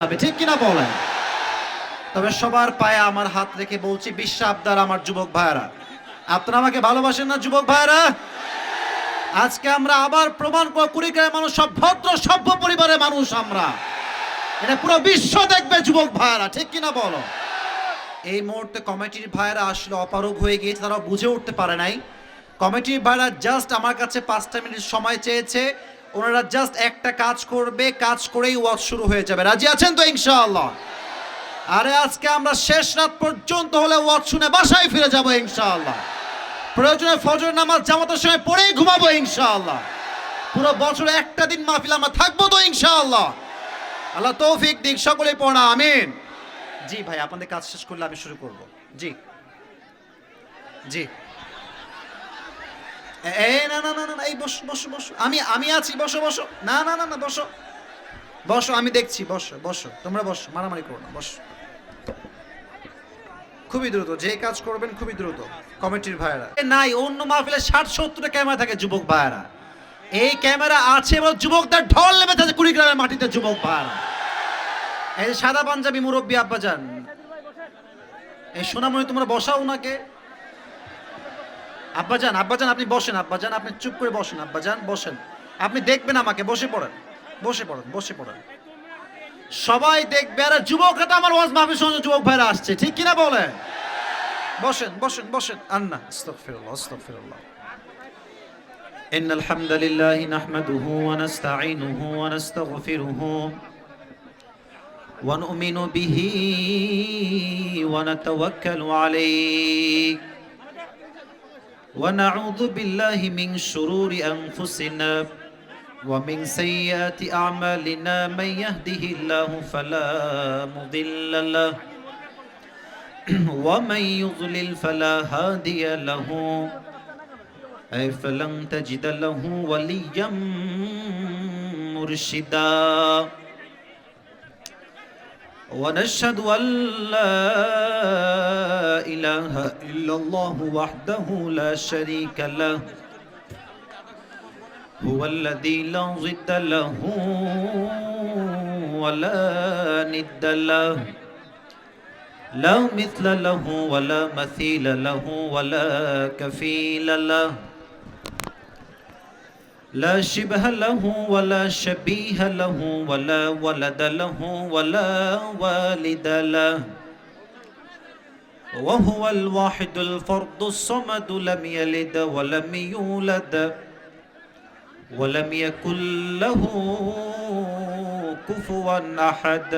আমি ঠিক কিনা বলেন? তবে সবার পায়ে আমার হাত রেখে বলছি, বিশ্ব আবদার আমার যুবক ভাইয়েরা, আপনারা আমাকে ভালোবাসেন না যুবক ভাইয়েরা? আজকে আমরা আবার প্রমাণ করে কুড়িগ্রামের মানুষ সব ভদ্র সভ্য পরিবারের মানুষ আমরা। এটা পুরো বিশ্ব দেখবে যুবক ভাইয়েরা, ঠিক কিনা বলো? এই মুহূর্তে কমিটির ভাইয়েরা আসলে অপারগ হয়ে গিয়েছে, তারা বুঝে উঠতে পারে নাই। কমিটির ভাইয়েরা জাস্ট আমার কাছে 5টা মিনিট সময় চেয়েছে। ওনারা জাস্ট একটা কাজ করবে, কাজ করেই ওয়াজ শুরু হয়ে যাবে। রাজি আছেন তো ইনশাআল্লাহ? আরে আজকে আমরা শেষ রাত পর্যন্ত হলে ওয়াজ শুনে বাসায় ফিরে যাব ইনশাআল্লাহ। প্রয়োজনে ফজর নামাজ জামাতের সময় পড়েই ঘুমাবো ইনশাআল্লাহ। পুরো বছরে একটা দিন মাহফিল আমরা থাকবো তো ইনশাআল্লাহ। আল্লাহ তৌফিক দিক, সকলেই পড়া আমিন। জি ভাই, আপনাদের কাজ শেষ করলে আমি শুরু করব। জি জি। এই না না না না, এই বসো বসো বসো, আমি আছি, বসো বসো। না না না না, বসো বসো, আমি দেখছি, বসো বসো, তোমরা বসো, মারামারি করো না, বসো। খুবই দ্রুত, যে কাজ করবেন খুবই দ্রুত। কমিটির ভাইয়েরা নাই, অন্য মাহফিলে 60-70টা ক্যামেরা থাকে যুবক ভাইয়েরা, এই ক্যামেরা আছে এবং যুবকদের ঢল নেমে থাকে কুড়িগ্রামের মাটিতে যুবক ভাইয়েরা। এই সাদা পাঞ্জাবি মুরব্বী আব্বাজান, এই সোনামণি, তোমরা বসাও ওনাকে। আব্বাজান আব্বাজান আপনি বসেন, আব্বাজান আপনি চুপ করে বসেন, আব্বাজান বসেন। আপনি দেখবেন আমাকে, বসে পড়েন বসে পড়েন বসে পড়েন, সবাই দেখবে। আর যুবকরা তো আমার ওয়াজ মাহফিল শুনছে, যুবক ভাইরা আসছে, ঠিক কিনা বলে? বসেন বসেন বসেন। আন্না আস্তাগফিরুল্লাহ আস্তাগফিরুল্লাহ। ইন্নাল হামদালিল্লাহি নাহমাদুহু ওয়া নাস্তাঈনুহু ওয়া নাস্তাগফিরুহু ওয়া নু'মিনু বিহি ওয়া নাতাওয়াক্কালু আলাইহি ওয়া নাউযু বিল্লাহি মিন শুরুরি আনফুসিনা ومن سيئات أعمالنا من يهده الله فلا مضل له ومن يضلل فلا هادي له أي فلن تجد له وليا مرشدا ونشهد أن لا إله إلا الله وحده لا شريك له هو الذي لا ضد له ولا ند له لا مثل له ولا مثيل له ولا كفيل له لا شبه له ولا شبيه له ولا ولد له ولا والد له وهو الواحد الفرد الصمد لم يلد ولم يولد ولم يكن له كفوا أحد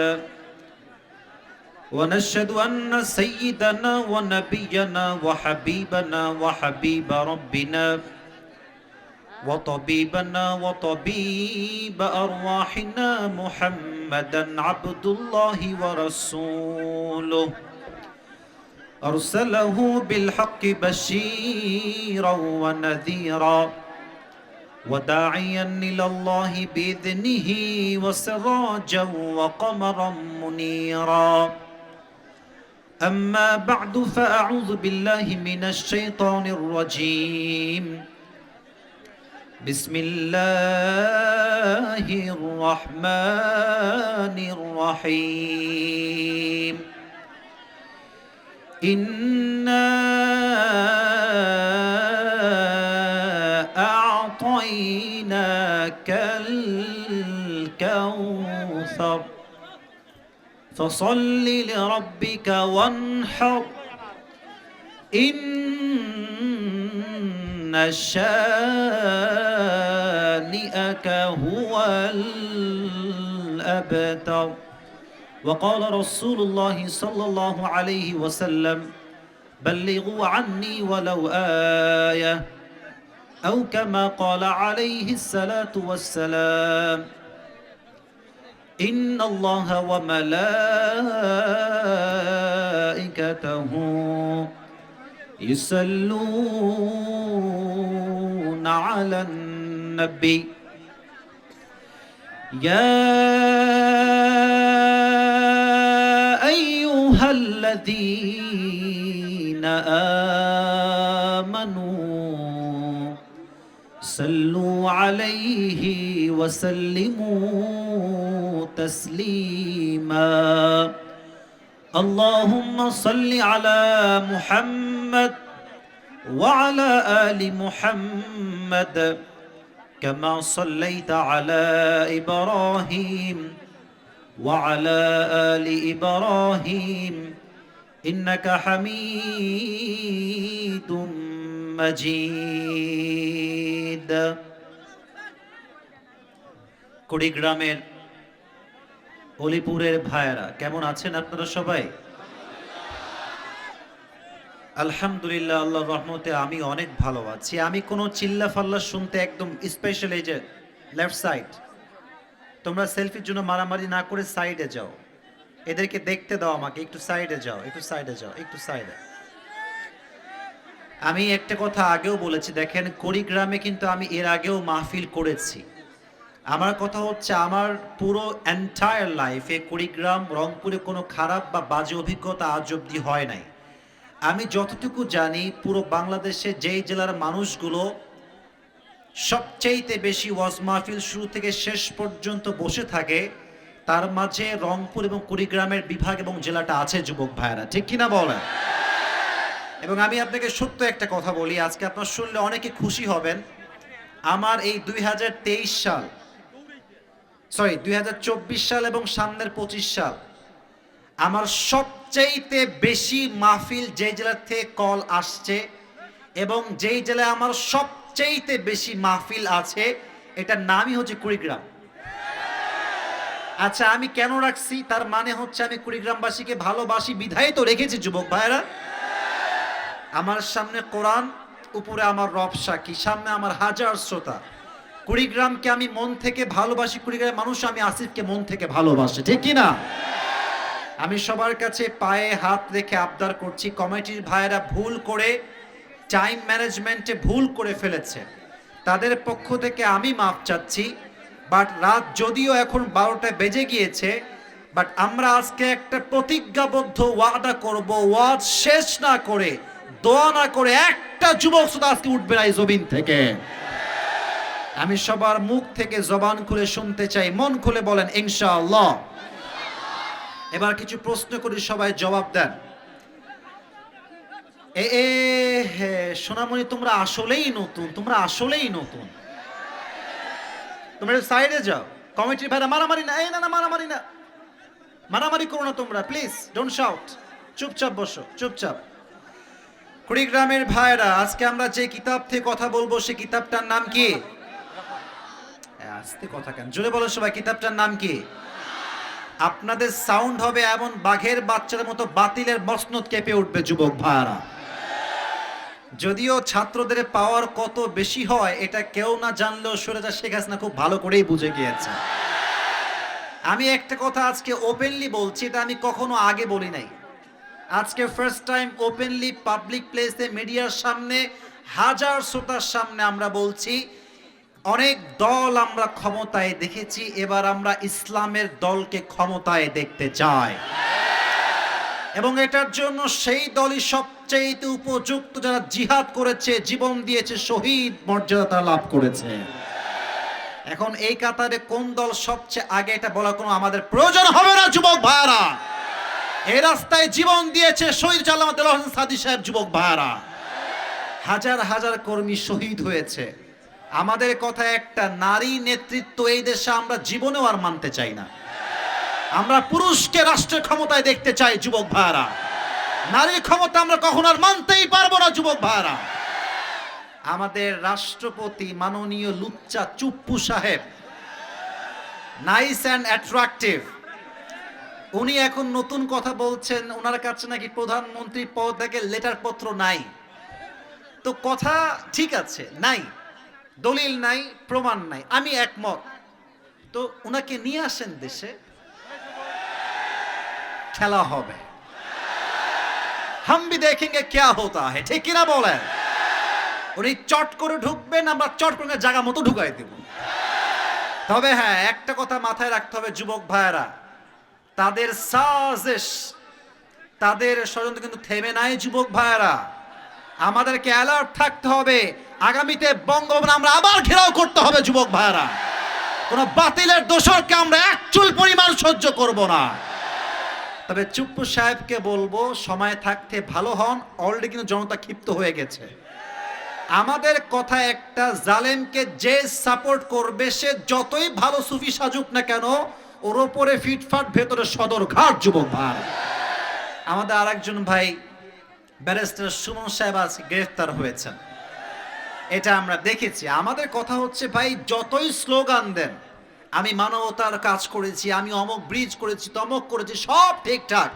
ونشهد أن سيدنا ونبينا وحبيبنا وحبيب ربنا وطبيبنا وطبيب أرواحنا محمدا عبد الله ورسوله أرسله بالحق بشيرا ونذيرا وداعيا إلى الله بإذنه وسراجا وقمرا منيرا أما بعد فأعوذ بالله من الشيطان الرجيم بسم الله الرحمن الرحيم إنا أعطيناك الكوثر فصل لربك وانحر إن شانئك هو الأبتر وقال رسول الله صلى الله عليه وسلم بلغوا عني ولو آية أو كما قال عليه الصلاة والسلام إن الله وملائكته يصلون على النبي يا أيها الذين آمنوا صلوا عليه وسلموا تسليما السماء اللهم صل على محمد وعلى آل محمد كما صليت على إبراهيم وعلى آل إبراهيم إنك حميد مجيد কুড়িগ্রামের অলিপুরের ভাইয়েরা কেমন আছেন আপনারা সবাই? আলহামদুলিল্লাহ, আল্লাহর রহমতে আমি অনেক ভালো আছি। আমি কোনো চিল্লা ফাল্লা শুনতে একদম স্পেশাল, এই যে লেফট সাইড, তোমরা সেলফির জন্য মারামারি না করে সাইডে যাও, এদেরকে দেখতে দাও, আমাকে একটু সাইডে যাও, একটু সাইডে যাও, একটু সাইডে। আমি একটা কথা আগেও বলেছি, দেখেন কুড়িগ্রামে কিন্তু আমি এর আগেও মাহফিল করেছি। আমার কথা হচ্ছে আমার পুরো এন্টায়ার লাইফে কুড়িগ্রাম রংপুরে কোনো খারাপ বা বাজে অভিজ্ঞতা আজ অবধি হয় নাই। আমি যতটুকু জানি পুরো বাংলাদেশে যেই জেলার মানুষগুলো সবচেয়ে বেশি ওয়াজ মাহফিল শুরু থেকে শেষ পর্যন্ত বসে থাকে, তার মাঝে রংপুর এবং কুড়িগ্রামের বিভাগ এবং জেলাটা আছে যুবক ভাইরা, ঠিক কিনা বলেন? এবং আমি আপনাকে সত্য একটা কথা বলি, আজকে আপনার শুনলে অনেকে খুশি হবেন। আমার এই 2024 সাল এবং সামনের 25 সাল আমার সবচেয়ে বেশি মাহফিল যেই জেলার থেকে কল আসছে এবং যেই জেলায় আমার সবচেয়ে বেশি মাহফিল আছে, এটার নামই হচ্ছে কুড়িগ্রাম। আচ্ছা, আমি কেন রাখছি? তার মানে হচ্ছে আমি কুড়িগ্রামবাসীকে ভালোবাসি বিধায় তো রেখেছি যুবক ভাইরা। আমার সামনে কোরআন, উপরে আমার রব সাক্ষী, সামনে আমার হাজার শ্রোতা। কুড়িগ্রামকে আমি মন থেকে ভালোবাসি, কুড়িগ্রামের মানুষ আমি আসিফকে মন থেকে ভালোবাসি, ঠিক কি না? আমি সবার কাছে পায়ে হাত রেখে আবদার করছি, কমিটির ভাইয়েরা ভুল করে টাইম ম্যানেজমেন্টে ভুল করে ফেলেছে, তাদের পক্ষ থেকে আমি মাফ চাচ্ছি। বাট রাত যদিও এখন 12টা বেজে গিয়েছে, বাট আমরা আজকে একটা প্রতিজ্ঞাবদ্ধ ওয়াদা করব, ওয়াজ শেষ না করে, দোয়া না করে একটা যুবক শুধু আজকে উঠবে না এই জমিন থেকে। আমি সবার মুখ থেকে জবান খুলে শুনতে চাই, মন খুলে বলেন ইনশাআল্লাহ। এবার কিছু প্রশ্ন করি, সবাই জবাব দেন। সোনামণি, তোমরা আসলেই নতুন, তোমরা আসলেই নতুন। তোমরা সাইডে যাও, কমিটির ভাইরা মারামারি না, এই না না মারামারি না, মারামারি করো না তোমরা, প্লিজ ডোন্ট শাউট, চুপচাপ বসো, চুপচাপ। কুড়িগ্রামের ভাইরা, আজকে আমরা যে কিতাব থেকে কথা বলবো সেই কিতাবটার নাম কি? আস্তে কথা কেন, জোরে বলো সবাই, কিতাবটার নাম কি? আপনাদের সাউন্ড হবে এমন বাঘের বাচ্চার মতো বাতিলের মসনদ কেঁপে উঠবে যুবক ভাইরা। যদিও ছাত্রদের পাওয়ার কত বেশি হয় এটা কেউ না জানলেও সুরেজা শেখ হাসিনা খুব ভালো করেই বুঝে গিয়েছে। আমি একটা কথা আজকে ওপেনলি বলছি, এটা আমি কখনো আগে বলি নাই, আজকে ফার্স্ট টাইম ওপেনলি পাবলিক প্লেসে মিডিয়ার সামনে হাজার শ্রোতার সামনে আমরা বলছি, অনেক দল আমরা ক্ষমতায় দেখেছি, এবার আমরা ইসলামের দলকে ক্ষমতায় দেখতে চাই এবং এটার জন্য সেই দলই সবচেয়ে উপযুক্ত যারা জিহাদ করেছে, জীবন দিয়েছে, শহীদ মর্যাদা তারা লাভ করেছে। এখন এই কাতারে কোন দল সবচেয়ে আগে এটা বলা কোনো আমাদের প্রয়োজন হবে না যুবক ভাইরা। এই রাস্তায় জীবন দিয়েছে শহীদ আল্লামা দেলোয়ার হোসেন সাদী সাহেব, যুবক ভাইরা। হাজার হাজার কর্মী শহীদ হয়েছে। আমাদের কথা একটা, নারী নেতৃত্ব এই দেশে আমরা জীবনেও আর মানতে চাই না। আমরা পুরুষকে রাষ্ট্রের ক্ষমতায় দেখতে চাই যুবক ভাইরা। নারী ক্ষমতা আমরা কখনো আর মানতেই পারবো না যুবক ভাইরা। আমাদের রাষ্ট্রপতি মাননীয় লুচ্চা চুপ্পু সাহেব, নাইস অ্যান্ড অ্যাট্রাকটিভ, উনি এখন নতুন কথা বলছেন, ওনার কাছে নাকি প্রধানমন্ত্রী পদ থেকে লেটার পত্র নাই। তো কথা ঠিক আছে, নাই, দলিল নাই, প্রমাণ নাই, আমি একমত। তো ওনাকে নিয়ে আসেন দেশে, খেলা হবে, হাম ভি দেखेंगे क्या होता है, ঠিক কিনা বলেন? উনি চট করে ঢুকবেন, আমরা চট করে জায়গা মতো ঢুকাই দেব। তবে হ্যাঁ, একটা কথা মাথায় রাখতে হবে যুবক ভাইয়েরা, তাদের সাজিশ, তাদের ষড়যন্ত্র কিন্তু থেমে নাই যুবক ভাইয়েরা। আমাদেরকে অ্যালার্ট থাকতে হবে, আগামীতে বঙ্গভবন আমরা আবার ঘেরাও করতে হবে যুবক ভাইয়েরা। কোন বাতিলের দোসরকে আমরা এক চুল পরিমাণ সহ্য করব না। তবে চুপ্পু সাহেবকে বলবো সময় থাকতে ভালো হন, অলরেডি কিন্তু জনতা ক্ষিপ্ত হয়ে গেছে। আমাদের কথা একটা, জালেমকে যে সাপোর্ট করবে সে যতই ভালো সুফি সাজুক না কেন, ওর ওপরে ফিটফাট ভেতরে সদর ঘাট যুবক ভাই। আমাদের আরেকজন ভাই ব্যারিস্টার সুমন সাহেব আজ গ্রেফতার হয়েছেন, এটা আমরা দেখেছি। আমাদের কথা হচ্ছে ভাই, যতই স্লোগান দেন আমি মানবতার কাজ করেছি, আমি অমক ব্রিজ করেছি, তমক করেছি, সব ঠিকঠাক,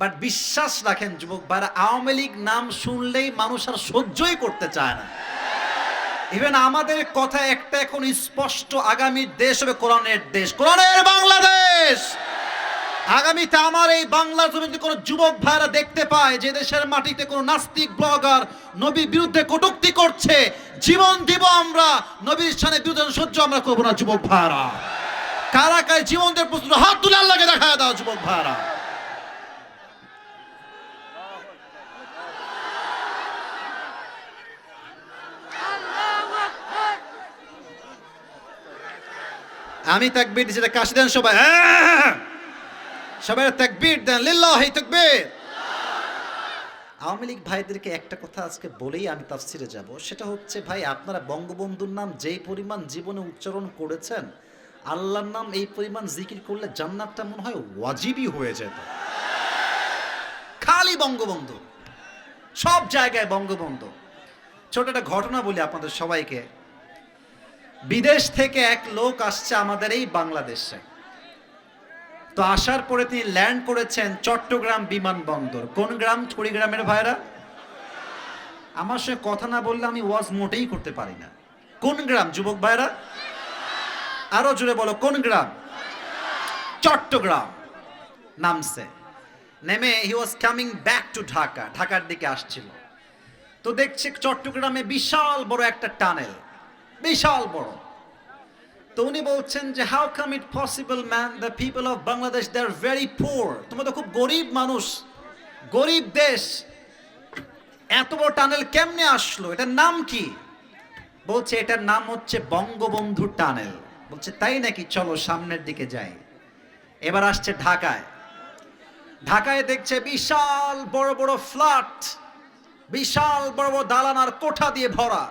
বাট বিশ্বাস রাখেন যুবক ভাইরা, আওয়ামী লীগ নাম শুনলেই মানুষ আর সহ্যই করতে চায় না। ইভেন আমাদের কথা একটা এখন স্পষ্ট, আগামীর দেশ হবে কোরআনের দেশ, কোরআনের বাংলাদেশ। আগামীতে আমার এই বাংলার জমিতে কোনো যুবক ভাইরা দেখতে পায় যে দেশের মাটিতে কোনো নাস্তিক ব্লগার নবীর বিরুদ্ধে কটূক্তি করছে, জীবন দিব আমরা, নবীর সামনে বিরুদ্ধে সহ্য আমরা করবো না যুবক ভাইরা। কারা কারা জীবন দেওয়ার প্রস্তুত, হাত তুলে আল্লাহকে দেখা দাও যুবক ভাইরা। আমি তাকবীর দিচ্ছি, কাশি দেন সবাই, সবাই তাকবীর দেন, লিল্লাহি তাকবীর। আওয়ামী লীগ ভাইদেরকে একটা কথা আজকে বলেই আমি তাফসিরে যাব, সেটা হচ্ছে ভাই, আপনারা বঙ্গবন্ধুর নাম যেই পরিমাণ জীবনে উচ্চারণ করেছেন, আল্লাহর নাম এই পরিমাণ জিকির করলে জান্নাতটা মনে হয় ওয়াজিবই হয়ে যেত। খালি বঙ্গবন্ধু, সব জায়গায় বঙ্গবন্ধু। ছোট একটা ঘটনা বলি আপনাদের সবাইকে। বিদেশ থেকে এক লোক আসছে আমাদের এই বাংলাদেশে, তো আসার পরে তিনি ল্যান্ড করেছেন চট্টগ্রাম বিমানবন্দর। কোন গ্রাম? কুড়িগ্রামের ভাইরা, আমার সঙ্গে কথা না বললে আমি ওয়াজ মোটেই করতে পারি না। কোন গ্রাম যুবক ভাইরা? আরো জোরে বলো, কোন গ্রাম? চট্টগ্রাম। নামছে, নেমে he was coming back to Dhaka, ঢাকার দিকে আসছিল। তো দেখছে চট্টগ্রামে বিশাল বড় একটা টানেল, বিশাল বড়। তো উনি বলছেন যে how come it possible man, the people of Bangladesh they are very poor, তোমরা তো খুব গরিব মানুষ, গরিব দেশ, এত বড় টানেল কেমনে আসলো, এটার নাম কি? বলছে এটার নাম হচ্ছে বঙ্গবন্ধু টানেল। বলছে তাই নাকি, চলো সামনের দিকে যাই। এবার আসছে ঢাকায়, ঢাকায় দেখছে বিশাল বড় বড় ফ্ল্যাট, বিশাল বড় বড় দালান আর কোঠা দিয়ে ভরা।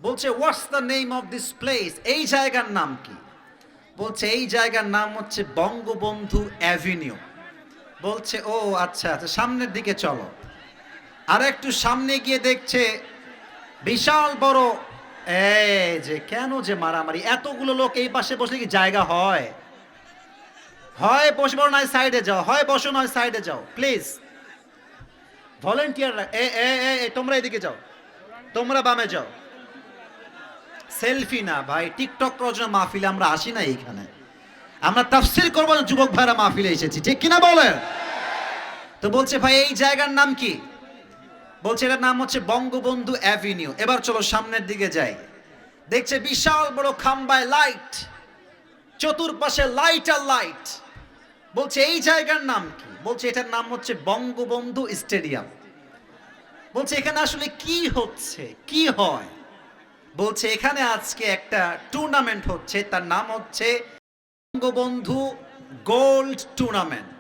বলছে what's the name of this place, এই জায়গার নাম কি? বলছে এই জায়গার নাম হচ্ছে বঙ্গবন্ধু অ্যাভিনিউ। বলছে ও আচ্ছা আচ্ছা, সামনের দিকে চলো। আর একটু সামনে গিয়ে দেখছে বিশাল বড়, এই যে কেন যে মারামারি, এতগুলো লোক এই পাশে বসলে কি জায়গা হয়? হয় বসবো নয় সাইডে যাও, হয় বসো নয় সাইডে যাও, প্লিজ ভলেন্টিয়ার। তোমরা এদিকে যাও, তোমরা বামে যাও। সেলফি না ভাই, টিকটক করার জন্য মাহফিলে আমরা আসি না, এইখানে আমরা তাফসীর করবো না, যুবক ভাইরা মাহফিলে এসেছি, ঠিক কিনা বলেন? তো বলছে ভাই এই জায়গার নাম কি? বলছে এটার নাম হচ্ছে বঙ্গবন্ধু অ্যাভিনিউ। এবার চলো সামনের দিকে যাই। দেখছে বিশাল বড় খাম্বায় লাইট, চতুর্পাশে লাইট আর লাইট। বলছে এই জায়গার নাম কি? বলছে এটার নাম হচ্ছে বঙ্গবন্ধু স্টেডিয়াম। বলছে এখানে আসলে কি হচ্ছে, কি হয়? বলছে এখানে আজকে একটা টুর্নামেন্ট হচ্ছে, তার নাম হচ্ছে বঙ্গবন্ধু গোল্ড টুর্নামেন্ট।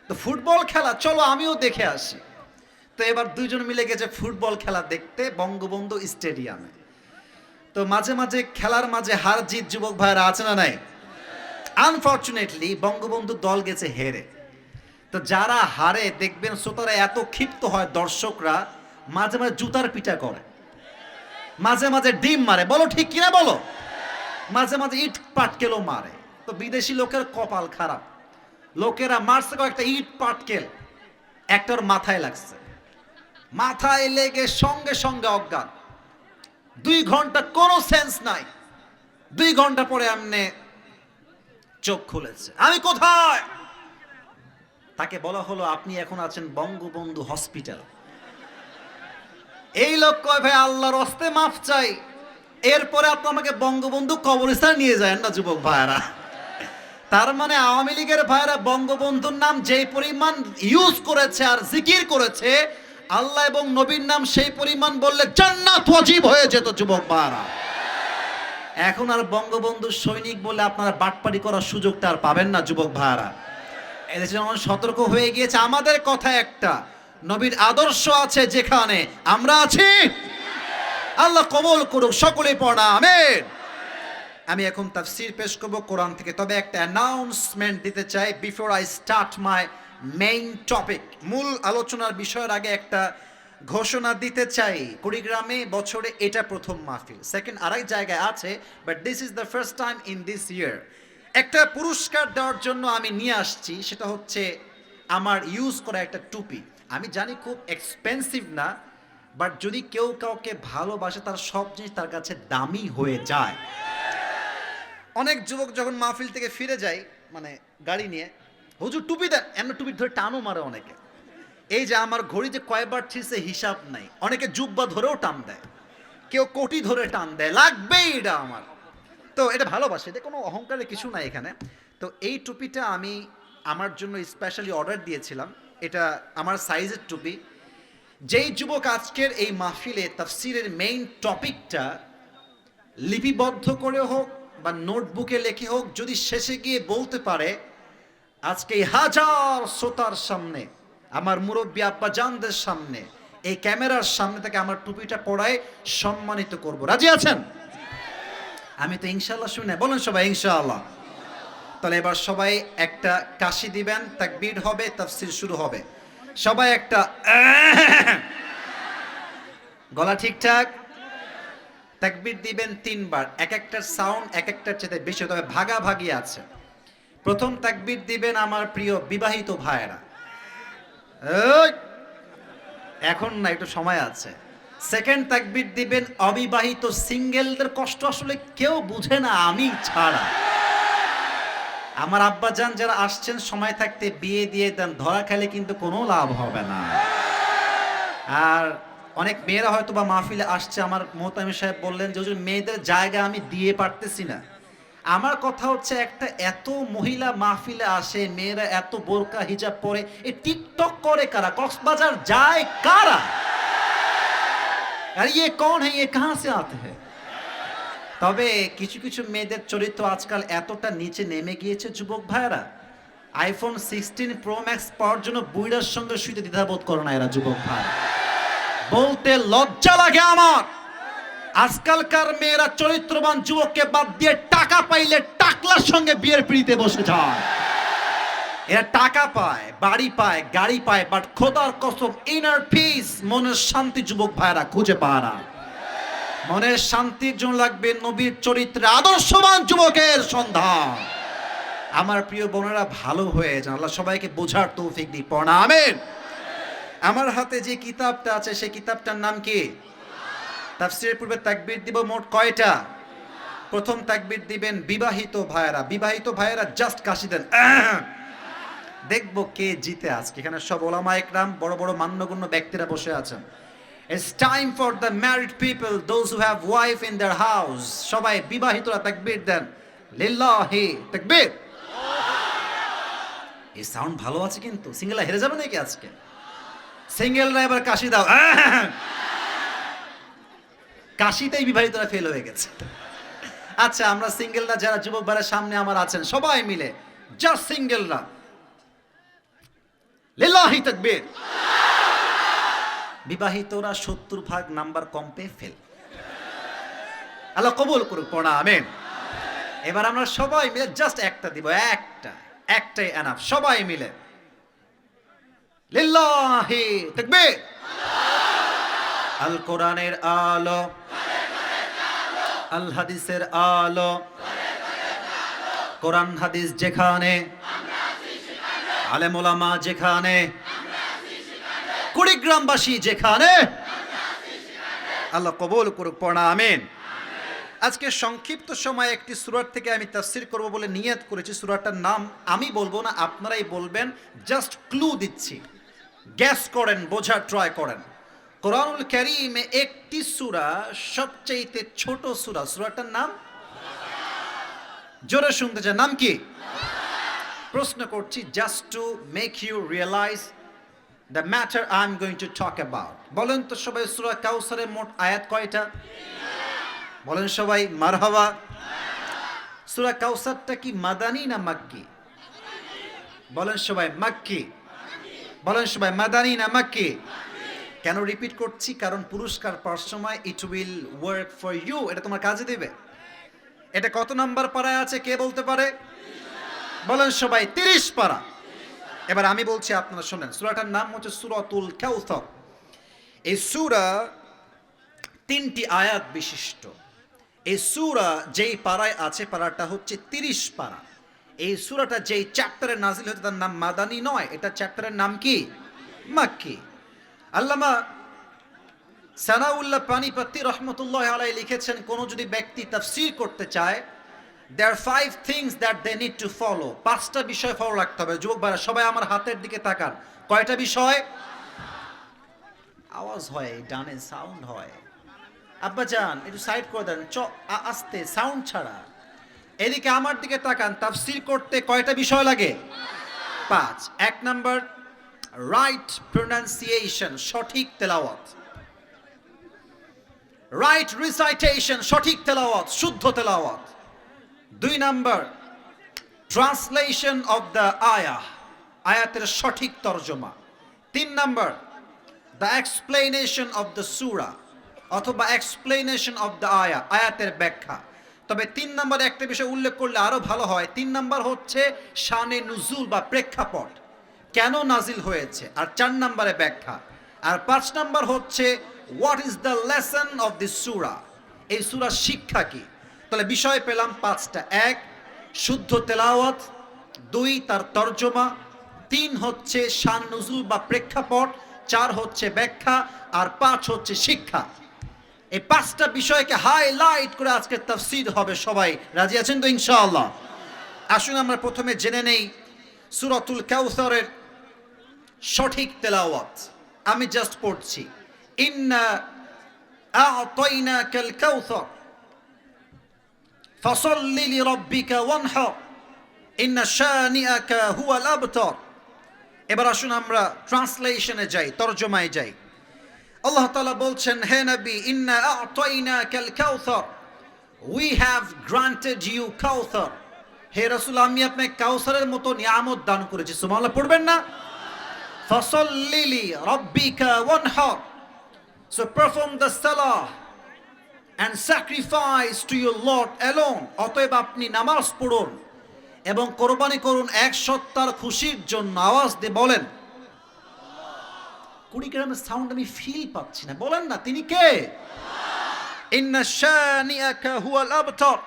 তো ফুটবল খেলা, চলো আমিও দেখে আসি। তো এবার দুইজন মিলে গেছে ফুটবল খেলা দেখতে বঙ্গবন্ধু স্টেডিয়ামে। তো মাঝে মাঝে খেলার মাঝে হার জিত যুবক ভাইরা আছে না নাই? আনফরচুনেটলি বঙ্গবন্ধু দল গেছে হেরে। তো যারা হারে দেখবেন শ্রোতারা এত ক্ষিপ্ত হয়, দর্শকরা মাঝে মাঝে জুতার পিটা করে, মাঝে মাঝে ডিম মারে, বলো ঠিক কিনা বলো? মাঝে মাঝে ইট পাটকেলও মারে। তো বিদেশি লোকের কপাল খারাপ, লোকেরা মারছে কয়েকটা ইট পাটকেল, একটার মাথায় লাগছে, মাথায় লেগে সঙ্গে সঙ্গে অজ্ঞান। 2 ঘন্টা কোনো সেন্স নাই। 2 ঘন্টা পরে এমনি চোখ খুলেছে, আমি কোথায়? তাকে বলা হলো আপনি এখন আছেন বঙ্গবন্ধু হসপিটাল। এই লোক কয় ভাই আল্লাহর হস্তে মাফ চাই, এরপরে আপনি আমাকে বঙ্গবন্ধু কবরস্থানে নিয়ে যায় না যুবক ভাইরা। তার মানে আওয়ামী লীগের ভাইরা বঙ্গবন্ধুর নাম যেই পরিমাণ ইউজ করেছে আর জিকির করেছে, আল্লাহ এবং নবীর নাম সেই পরিমাণ বললে জান্নাত ওয়াজিব হয়ে যেত যুবক ভাইরা। এখন আর বঙ্গবন্ধুর সৈনিক বলে আপনারা বাটপারি করার সুযোগটা আর পাবেন না যুবক ভাইরা। এদেশে যেমন সতর্ক হয়ে গিয়েছে, আমাদের কথা একটা, নবীর আদর্শ আছে যেখানে আমরা আছি। আল্লাহ কবুল করুক, সকলে পড়া আমিন। আমি এখন তাফসীর পেশ করব কোরআন থেকে, তবে একটা অ্যানাউন্সমেন্ট দিতে চাই before I start my main topic. মূল আলোচনার বিষয়ের আগে একটা ঘোষণা দিতে চাই। কুড়িগ্রামে বছরে এটা প্রথম মাহফিল, সেকেন্ড আরেক জায়গায় আছে, but this is the first time in this ইয়ার। একটা পুরস্কার দেওয়ার জন্য আমি নিয়ে আসছি, সেটা হচ্ছে আমার ইউজ করা একটা টুপি। আমি জানি খুব এক্সপেন্সিভ না, বাট যদি কেউ কাউকে ভালোবাসে তার সব জিনিস তার কাছে দামি হয়ে যায়। অনেক যুবক যখন মাহফিল থেকে ফিরে যায়, মানে গাড়ি নিয়ে, হুজুর টুপি দেন, এমনি টুপি ধরে টানও মারে অনেকে। এই যে আমার ঘড়িতে কয়বার ছিঁড়ছে হিসাব নাই, অনেকে জুব্বা ধরেও টান দেয়, কেউ কোটি ধরে টান দেয়, লাগবেই এটা আমার। তো এটা ভালোবাসে, এটা কোনো অহংকারের কিছু নাই এখানে। তো এই টুপিটা আমি আমার জন্য স্পেশালি অর্ডার দিয়েছিলাম, এটা আমার সাইজের টুপি। যেই যুবক আজকের এই মাহফিলে তাফসীরের মেইন টপিকটা লিপিবদ্ধ করে হোক বা নোটবুকে লেখে হোক, যদি শেষে গিয়ে বলতে পারে আজকে এই হাজার শ্রোতার সামনে, আমার মুরব্বী আব্বা জানদের সামনে, এই ক্যামেরার সামনে থেকে আমার টুপিটা পরায় সম্মানিত করব, রাজি আছেন? আমি তো ইনশাআল্লাহ শুনে, বলেন সবাই ইনশাআল্লাহ। তাহলে এবার সবাই একটা কাশি দিবেন, তাকবীর হবে, তাফসীর শুরু হবে। সবাই একটা গলা ঠিকঠাক, তাকবীর দিবেন 3 বার, এক একটার সাউন্ড এক একটার চেয়ে বেশি, তবে ভাগাভাগি আছে। প্রথম তাকবীর দিবেন আমার প্রিয় বিবাহিত ভাইয়েরা, এখন না, একটু সময় আছে। সেকেন্ড তাকবীর দিবেন অবিবাহিত সিঙ্গেলদের, কষ্ট আসলে কেউ বুঝে না আমি ছাড়া। আমার আব্বাজান যারা আসছেন সময় থাকতে বিয়ে দিয়ে দেন, ধরা খেলে কিন্তু কোনো লাভ হবে না। আর অনেক মেয়েরা হয়তো বা মাহফিলে আসছে, আমার মোহতামিম সাহেব বললেন যে হুজুর মেয়েদের জায়গা আমি দিয়ে পারতেছি না। আমার কথা হচ্ছে, একটা এত মহিলা মাহফিলে আসে, মেয়েরা এত বোরকা হিজাব পরে, এ টিকটক করে কারা? কক্সবাজার যায় কারা? আর ইয়ে কোন হ্যাঁ, ইয়ে কাহাঁ সে আতে হ্যাঁ? তবে কিছু কিছু মেয়েদের চরিত্র আজকাল এতটা নিচে নেমে গিয়েছে যুবক ভাইয়েরা, আইফোন 16 প্রো ম্যাক্স পাওয়ার জন্য বুইড়ার সঙ্গে শুইতে দ্বিধাবোধ করে না এরা যুবক ভাই। বলতে লজ্জা লাগে আমার। আজকালকার মেয়েরা চরিত্রবান যুবককে বাদ দিয়ে টাকা পাইলে টাকলার সঙ্গে বিয়ের পিড়িতে বসে যায়। এরা টাকা পায়, বাড়ি পায়, গাড়ি পায়, বাট খোদার কসম ইনার পিস, মনের শান্তি যুবক ভাইরা খুঁজে পায় না। মনের শান্তির জন্য লাগবে নবীর চরিত্রে আদর্শবান যুবকের সন্ধান। আমার প্রিয় বোনেরা ভালো হয়ে যান, আল্লাহ সবাইকে বোঝার তৌফিক দিক, পড়া আমিন। আমার হাতে যে কিতাবটা আছে সেই কিতাবটার নাম কি? তাফসীরের পূর্বে তাকবীর দিব মোট কয়টা? প্রথম তাকবীর দিবেন বিবাহিত ভাইয়েরা, বিবাহিত ভাইয়েরা জাস্ট কাশি দেন, দেখবো কে জিতে আজকে। এখানে সব ওলামা ইকরাম, বড় বড় মান্যগণ্য ব্যক্তিরা বসে আছেন। It's time for the married people, those who have wife in their house. সবাই বিবাহিতরা তাকবীর দেন, লিল্লাহি তাকবীর। এই সাউন্ড ভালো আছে, কিন্তু সিঙ্গেলরা হেরে যাবে নাকি আজকে? সিঙ্গেলরা এবার কাশি দাও, কাশিতেই বিবাহিতরা ফেল হয়ে গেছে। আচ্ছা, আমরা সিঙ্গেলরা যারা যুবক ভাইয়ের সামনে আমার আছেন, সবাই মিলে জাস্ট সিঙ্গেলরা লিল্লাহি তাকবীর। বিবাহিতরা 70% নাম্বার কম পেয়ে ফেল, আল্লাহ কবুল করুক, পড়া আমিন। এবার আমরা সবাই মিলে জাস্ট একটা দিব, একটাই এনাফ, সবাই মিলে লিল্লাহি তাকবীর। আল কোরআনের আলো, আল হাদিসের আলো, কোরআন হাদিস যেখানে, আলেম ওলামা যেখানে, কুড়িগ্রামবাসী যেখানে, আল্লাহ কবুল করুক, পড়া আমিন। আজকে সংক্ষিপ্ত সময় একটি সূরা থেকে আমি তাফসীর করব বলে নিয়ত করেছি। সূরাটার নাম আমি বলবো না, আপনারাই বলবেন, জাস্ট ক্লু দিচ্ছি, গ্যাস করেন, বোঝার ট্রাই করেন। কোরআনুল কারীমে একটি সূরা, সবচেয়ে ছোট সূরা, সূরাটার নাম জোরে শুনতে চাই, নাম কি? প্রশ্ন করছি just to make you realise the matter I'm going to talk about. বলেন তো সবাই, সূরা কাউসারের মোট আয়াত কয়টা? বলেন সবাই মারহাবা। সূরা কাউসারটা কি মাদানী না মাক্কি? বলেন সবাই মাক্কি। বলেন সবাই মাদানী না মাক্কি। কেন রিপিট করছি? কারণ পুরস্কার পাওয়ার সময় it will work for you, এটা তোমার কাজে দেবে। এটা কত নাম্বার পারায় আছে কে বলতে পারে? বলেন সবাই 30 পারা। এবার আমি বলছি, আপনারা শুনেন। সূরাটার নাম হচ্ছে সূরাতুল কাউসার। এই সূরা 3টি আয়াত বিশিষ্ট। এই সূরা যেই পারায় আছে, পারাটা হচ্ছে 30 পারা। এই সূরাটা যেই চ্যাপ্টারে নাজিল হয়েছে তার নাম মাদানী নয়, এটা চ্যাপ্টারের নাম কি? মাক্কি। আল্লামা সানাউল্লাহ পানিপত্তি রহমতুল্লাহ আলাইহি লিখেছেন, কোন যদি ব্যক্তি তাফসীর করতে চায়, there are 5 things that they need to follow. 5টা বিষয় ফলো রাখতে হবে। যুবক ভাইরা সবাই আমার হাতের দিকে তাকান। কয়টা বিষয়? আওয়াজ হয়, ডানে সাউন্ড হয়। আব্বাজান একটু সাইড করে দেন, আস্তে, সাউন্ড ছাড়া। এদিকে আমার দিকে তাকান। তাফসীর করতে কয়টা বিষয় লাগে? 5। 1 নাম্বার, রাইট প্রোনাউন্সিয়েশন, সঠিক তেলাওয়াত। রাইট রিসাইটেশন, সঠিক তেলাওয়াত, শুদ্ধ তেলাওয়াত। 2 number, translation of the ayah, আয়াতের সঠিক তরজমা। 3 number, the explanation of the surah অথবা এক্সপ্লেনেশন অফ দ্য আয়া, আয়াতের ব্যাখ্যা। তবে 3 নম্বরে একটা বিষয় উল্লেখ করলে আরো ভালো হয়। 3 নাম্বার হচ্ছে শানে নুজুল বা প্রেক্ষাপট, কেন নাজিল হয়েছে। আর 4 নম্বরে ব্যাখ্যা। আর 5 নাম্বার হচ্ছে what is the lesson of this surah, এই সূরার শিক্ষা কি। তাহলে বিষয় পেলাম 5টা। 1 শুদ্ধ তেলাওয়াত, 2 তার তরজমা, 3 হচ্ছে শান নুজুল বা প্রেক্ষাপট, 4 হচ্ছে ব্যাখ্যা, আর 5 হচ্ছে শিক্ষা। এই 5টা বিষয়কে হাইলাইট করে আজকে তাফসীর হবে। সবাই রাজি আছেন তো ইনশাআল্লাহ? আসুন আমরা প্রথমে জেনে নেই সূরাতুল কাউসারের সঠিক তেলাওয়াত। আমি জাস্ট পড়ছি, ইন্না আ'তাইনাকাল কাউসার ফাসাল্লি লিরাব্বিকা ওয়ানহার ইন্না শানিআকা হুয়াল আবতার। এবার আসুন আমরা ট্রান্সলেশনে যাই, তরজমায় যাই। আল্লাহ তাআলা বলছেন, হে নবী, ইন্না আ'তাইনাকাল কাউসার, উই হ্যাভ গ্রান্টেড ইউ কাউসার। হে রাসূল, আমি আপনাকে কাউসারের মতো নিয়ামত দান করেছি। সুবহানাল্লাহ পড়বেন না? ফাসাল্লি লিরাব্বিকা ওয়ানহার, so perform the salah and sacrifice to your Lord alone. অতএব আপনি নামাজ পড়ুন এবং কোরবানি করুন এক সত্তার খুশির জন্য। আওয়াজ দিয়ে বলেন। কুড়িগ্রামের সাউন্ড আমি ফিল পাচ্ছি না, বলেন না তিনি কে? ইন্না শানিআকা হুয়াল আবতার,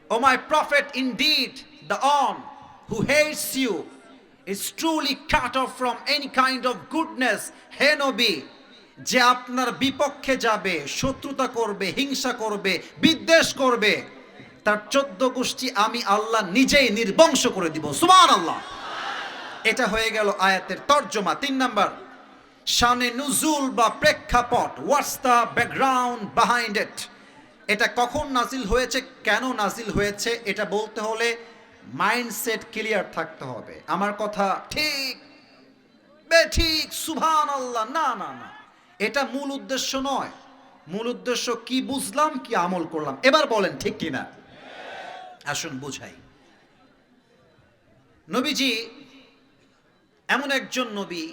O my prophet, indeed the one who hates you is truly cut off from any kind of goodness. হে নবী, যে আপনার বিপক্ষে যাবে, শত্রুতা করবে, হিংসা করবে, বিদ্বেষ করবে, তার 14 গোষ্ঠী আমি আল্লাহ নিজেই নির্বংশ করে দিব। সুবহানাল্লাহ। এটা হয়ে গেল আয়াতের তরজমা। 3 নাম্বার, শানে নুজুল বা প্রেক্ষাপট, what's the background behind it. এটা কখন নাজিল হয়েছে, কেন নাজিল হয়েছে, এটা বলতে হলে মাইন্ডসেট ক্লিয়ার থাকতে হবে। আমার কথা ঠিক বেঠিক, সুবহানাল্লাহ, না না না, এটা মূল উদ্দেশ্য নয়। মূল উদ্দেশ্য কি বুঝলাম, কি আমল করলাম। এবার বলেন ঠিক কিনা? আসুন বুঝাই। নবীজি এমন একজন নবী,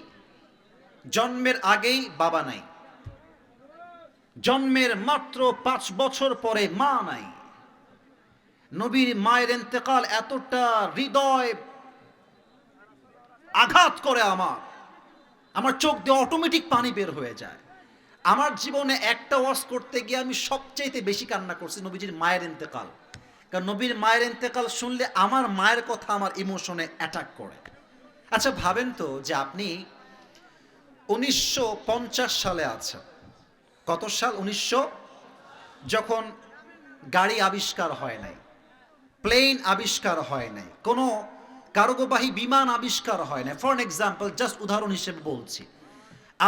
জন্মের আগেই বাবা নাই, জন্মের মাত্র 5 বছর পরে মা নাই। নবীর মায়ের ইন্তেকাল এতটা হৃদয় আঘাত করে, আমার চোখ দিয়ে অটোমেটিক পানি বের হয়ে যায়। আমার জীবনে একটা ওয়াজ করতে গিয়ে আমি সবচাইতে বেশি কান্না করছি নবীজির মায়ের ইন্তেকাল। কারণ নবীর মায়ের ইন্তেকাল শুনলে আমার মায়ের কথা আমার ইমোশনে অ্যাটাক করে। আচ্ছা ভাবেন তো, যে আপনি 1950 সালে আছেন। কত সাল? 1900, যখন গাড়ি আবিষ্কার হয় নাই, প্লেন আবিষ্কার হয় নাই, কোনো কার্গোবাহী বিমান আবিষ্কার হয় নাই। ফর এক্সাম্পল, জাস্ট উদাহরণ হিসেবে বলছি,